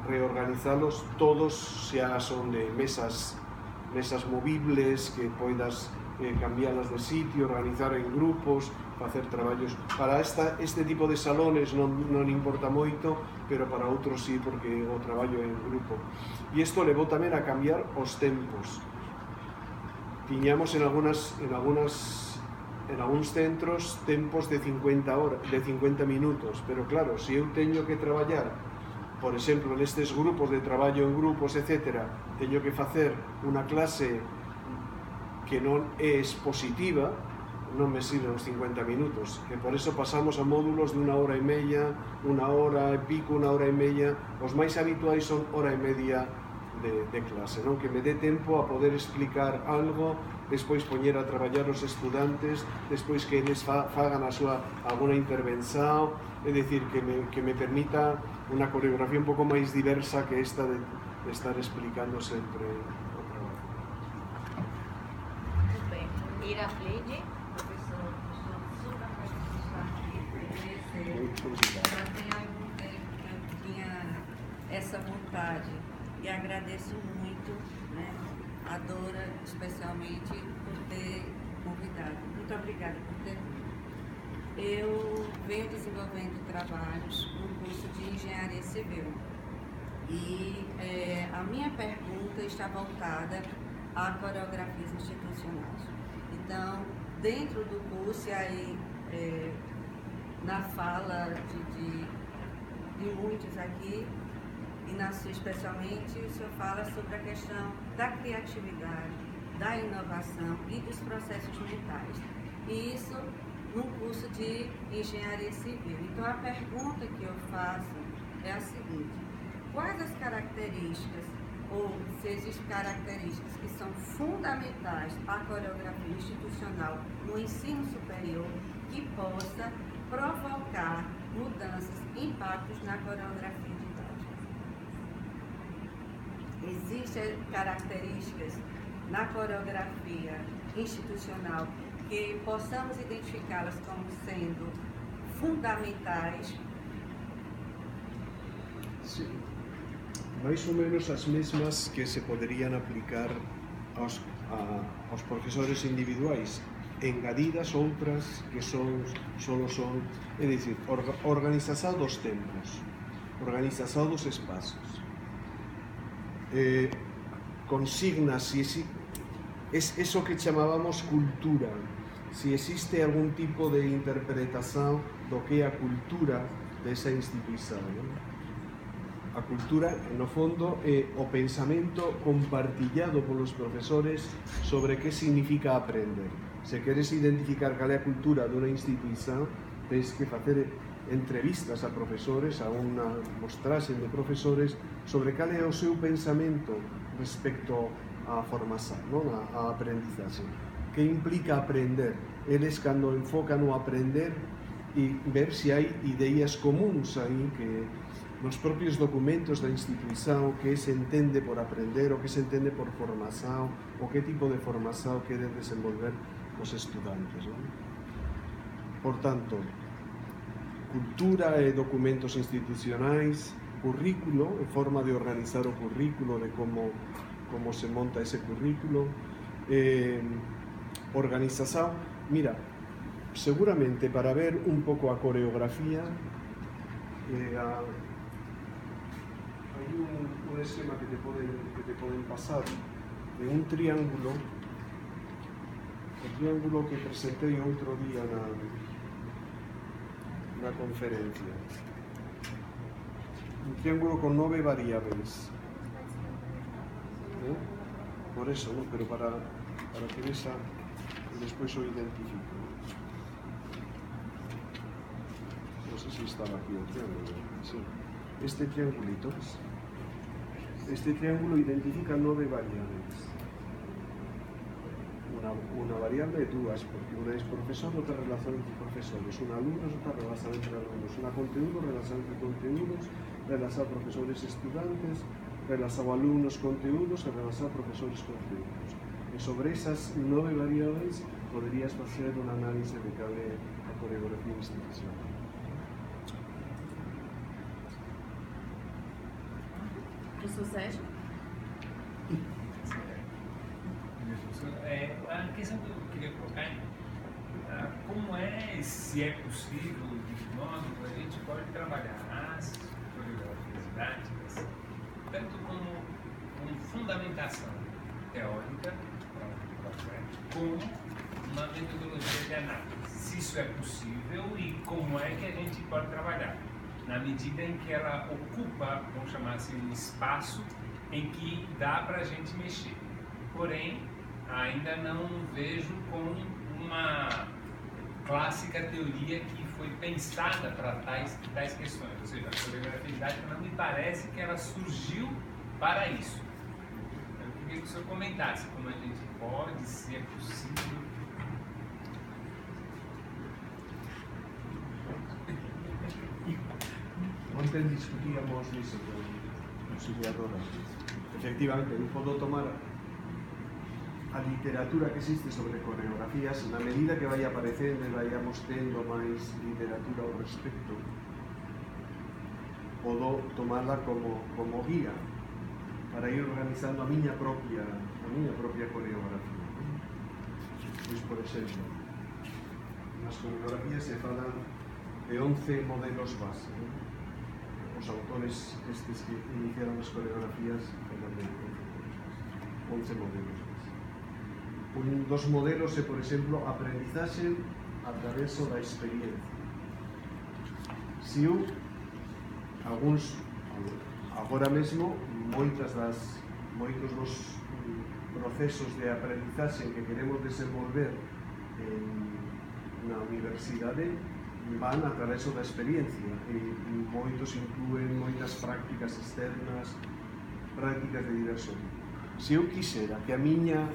reorganizalos, todos xa son de mesas movibles que poidas cambialas de sitio, organizar en grupos, facer traballos. Para este tipo de salones non importa moito, pero para outros sí, porque o traballo é en grupo. E isto levou tamén a cambiar os tempos. tiñamos en algunos centros tempos de 50 minutos, pero claro, se eu teño que traballar, por exemplo, nestes grupos de traballo en grupos, etc., teño que facer unha clase que non é expositiva, non me sirven os 50 minutos, e por eso pasamos a módulos de 1 hora e media, 1 hora e pico, 1 hora e media. Os máis habituais son hora e media de clase, non? Que me dé tempo a poder explicar algo, despois poñer a traballar os estudantes, despois que eles fagan a súa alguna intervención, é dicir, que me permita unha coreografía un pouco máis diversa que esta de estar explicando sempre o traballo. Muito bem. Irafleide. Professor, estou super feliz de estar aqui por conhecer. Já tem algum tempo que eu tinha essa vontade e agradeço muito, né, a Dora, especialmente, por ter convidado. Muito obrigada por ter vindo. Eu venho desenvolvendo trabalhos no curso de Engenharia Civil e a minha pergunta está voltada a coreografias institucionais. Então, dentro do curso, e aí na fala de muitos aqui, e na sua especialmente, o senhor fala sobre a questão da criatividade, da inovação e dos processos mentais. E isso no curso de Engenharia Civil. Então, a pergunta que eu faço é a seguinte: quais as características, ou se existem características que são fundamentais à coreografia institucional no ensino superior que possa provocar mudanças, impactos na coreografia didática? Existem características na coreografia institucional que possamos identificá-las como sendo fundamentais? Sí. Mais ou menos as mesmas que se poderían aplicar aos profesores individuais, engadidas outras que solo son, é dicir, organización dos tempos, organización dos espazos, consignas, si es eso que chamábamos cultura, si existe algún tipo de interpretación do que é a cultura desa institución, non? A cultura, no fondo, é o pensamento compartillado polos profesores sobre que significa aprender. Se queres identificar cal é a cultura dunha institución, tens que facer entrevistas a profesores, a unha mostraxe de profesores sobre cal é o seu pensamento respecto á formación, non? A aprendizaxe. Que implica aprender? Eles, cando enfocan o aprender, e ver se hai ideas comuns aí que nos propios documentos da institución, que se entende por aprender, o que se entende por formación, o que tipo de formación queren desenvolver os estudantes, non? Por tanto, cultura e documentos institucionais, currículo, e forma de organizar o currículo, de como se monta ese currículo, organización. Mira, seguramente para ver un pouco a coreografía, hay un esquema que te pueden pasar de un triángulo, el triángulo que presenté otro día en la conferencia. Un triángulo con 9 variables. Por eso, ¿no? Pero para que esa después lo identifique. No sé si estaba aquí el triángulo. Sí. Este triangulito, este triángulo identifica 9 variables. Una variable, dúas, porque una es profesor, otra relación entre profesores, una alumnos, otra relación entre alumnos, una conteúdo, relación entre conteúdos, relación profesores estudantes, relación alumnos conteúdos, relación profesores conteúdos. Y sobre esas 9 variables podrías hacer un análisis de cada coreografía institucional. Professor Sérgio? A questão que eu queria colocar é como é, se é possível, de modo que a gente pode trabalhar as coreografias didáticas tanto como fundamentação teórica para o processo, como uma metodologia de análise. Se isso é possível e como é que a gente pode trabalhar, na medida em que ela ocupa, vamos chamar assim, um espaço em que dá para a gente mexer. Porém, ainda não vejo como uma clássica teoria que foi pensada para tais questões. Ou seja, a coreografia didática não me parece que ela surgiu para isso. Eu queria que o senhor comentasse como a gente pode, se é possível. Antes discutíamos eso con auxiliadora. Efectivamente, eu podo tomar a literatura que existe sobre coreografías, na medida que vai aparecendo e vayamos tendo máis literatura ao respecto, podo tomarla como guía para ir organizando a miña propia coreografía. Pois, por exemplo, nas coreografías se falan de 11 modelos base. Os autores estes que iniciaron as coreografías falan de 11 modelos base. Un dos modelos é, por exemplo, aprendizaxe a través da experiencia. Se eu, agora mesmo, moitos dos procesos de aprendizaxe que queremos desenvolver na universidade van a través da experiencia e moitos incluen moitas prácticas externas, prácticas de diverso tipo. Se eu quixera que a miña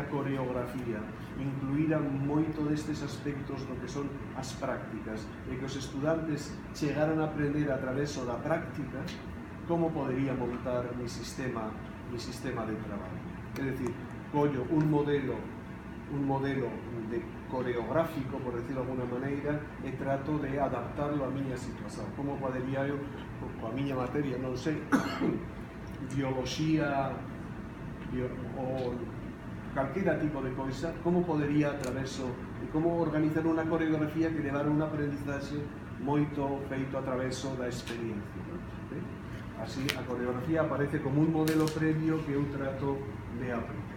coreografía incluíra moito destes aspectos do que son as prácticas e que os estudantes chegaran a aprender a través da práctica, como podería montar mi sistema de traballo? É dicir, collo un modelo de coreográfico, por decirlo de alguna maneira, e trato de adaptarlo a miña situación. Como podería eu, coa miña materia, non sei, biología ou calquera tipo de coisa, como podería a través de como organizar unha coreografía que levara un aprendizaxe moito feito a través da experiencia. Así, a coreografía aparece como un modelo previo que eu trato de aprender.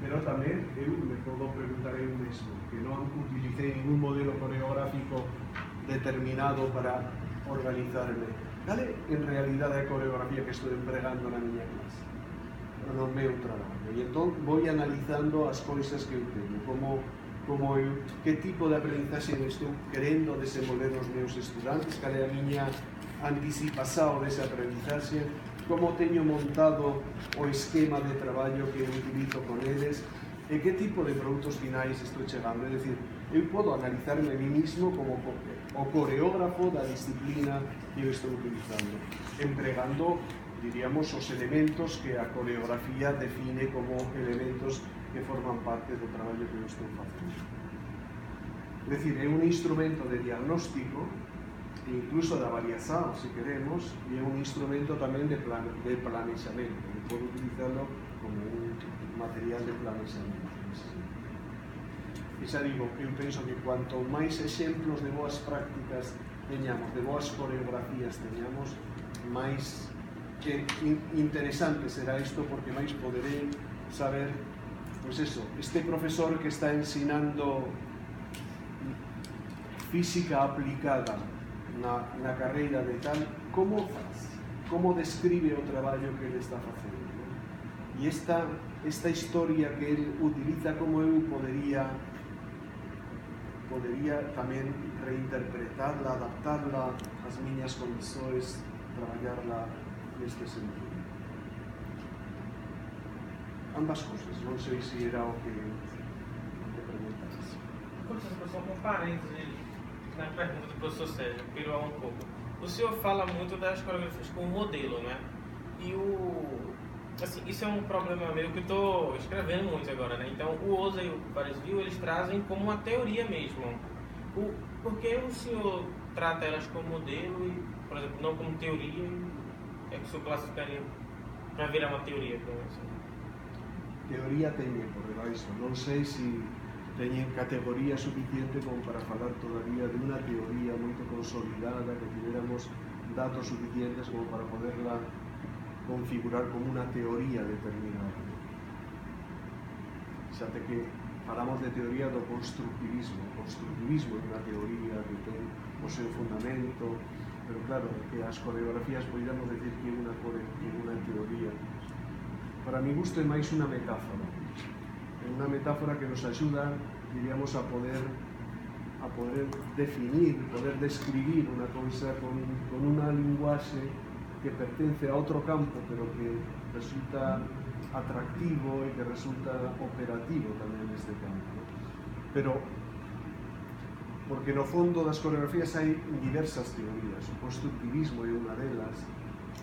Pero tamén eu me podo preguntar eu mesmo, que non utilicei ningún modelo coreográfico determinado para organizarme. Cal é en realidade a coreografía que estou empregando na miña clase, no meu traballo? E entón vou analizando as coisas que eu teño, como eu, que tipo de aprendizaxe estou querendo desenvolver nos meus estudantes, cal é a miña anticipación dese aprendizaxe, como teño montado o esquema de traballo que eu utilizo con eles e que tipo de produtos finais estou chegando. É dicir, eu podo analizarme a mí mismo como o coreógrafo da disciplina que eu estou utilizando, empregando, diríamos, os elementos que a coreografía define como elementos que forman parte do traballo que eu estou facendo. É dicir, é un instrumento de diagnóstico, incluso de avaliación, se queremos, e é un instrumento tamén de planexamento. Podo utilizarlo como un material de planexamento. E xa digo, eu penso que cuanto máis exemplos de boas prácticas teñamos, de boas coreografías teñamos, máis interesante será isto, porque máis poderei saber, pois eso, este profesor que está ensinando física aplicada na carreira de tal, como faz? Como describe o traballo que ele está facendo? E esta historia que ele utiliza, como eu podería tamén reinterpretarla, adaptarla ás miñas condições, traballarla neste sentido. Ambas coisas, non sei se era o que preguntas. Só um parênteses na pergunta do professor Sérgio, piruar um pouco. O senhor fala muito das coreografias com modelo, né? E assim, isso é um problema meu que eu estou escrevendo muito agora, né? Então, o Oza e o Varesville, eles trazem como uma teoria mesmo. Por que o senhor trata elas como modelo e, por exemplo, não como teoria? É que o senhor classificaria para virar uma teoria, por exemplo? Teoría teñen por debaixo, non sei se teñen categoría suficiente como para falar todavía de unha teoría moito consolidada, que tiveramos datos suficientes como para poderla configurar como unha teoría determinada. Xa que falamos de teoría do constructivismo. O constructivismo é unha teoría que ten o seu fundamento, pero claro, que as coreografías podríamos decir que é unha teoría. Para mi gusto é máis unha metáfora. É unha metáfora que nos axuda, diríamos, a poder definir, poder describir unha cousa con unha linguaxe que pertence a outro campo, pero que resulta atractivo e que resulta operativo tamén neste campo, ¿no? Pero porque no fondo das coreografías hai diversas teorías, o constructivismo é unha delas,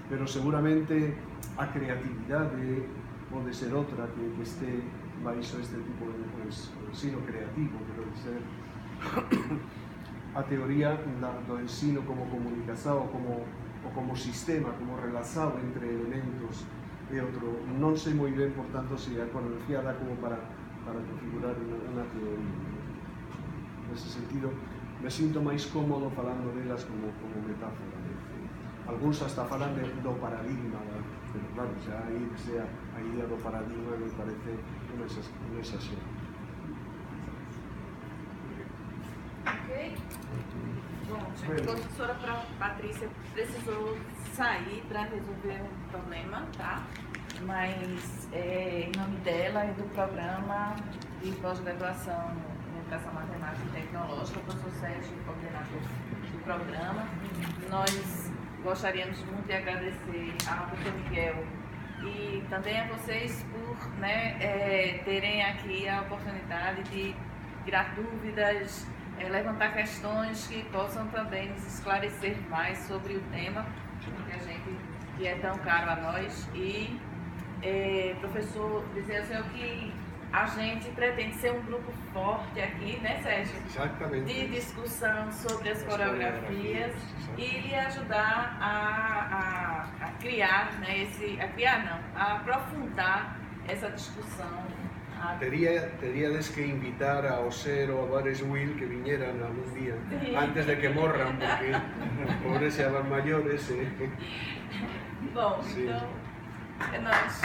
pero seguramente a creatividade pode ser outra que este baixo este tipo de ensino creativo, que pode ser a teoría do ensino como comunicación ou como sistema, como relación entre elementos e outro. Non sei moi ben, por tanto, se a coreografía dá como para configurar unha teoría. Nese sentido, me sinto máis cómodo falando delas como metáfora. Alguns hasta falan do paradigma, pero claro, xa irse a idea do paradigma me parece un exagero. Ok? Bom, a professora Patrícia precisou sair para resolver um problema, tá? Mas em nome dela e do programa de pós-graduação em Educação Matemática e Tecnológica, o professor Sérgio, coordenador do programa, nós gostaríamos muito de agradecer ao professor Miguel e também a vocês por terem aqui a oportunidade de tirar dúvidas, levantar questões que possam também nos esclarecer mais sobre o tema que é tão caro a nós. E, professor, dizer ao senhor que a gente pretende ser um grupo forte aqui, né, Sérgio? Exatamente. De discussão sobre as coreografias e lhe ajudar a criar, né, a aprofundar essa discussão. Teríades que invitar a Oser ou a Bares Will que viñeran algún día, antes de que morran, porque os pobres xa van maiores. Bom, sí. Então, é nóis.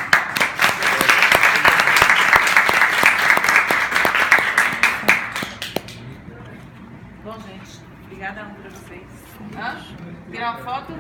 Bom, gente, obrigada para vocês. Tirar uma foto?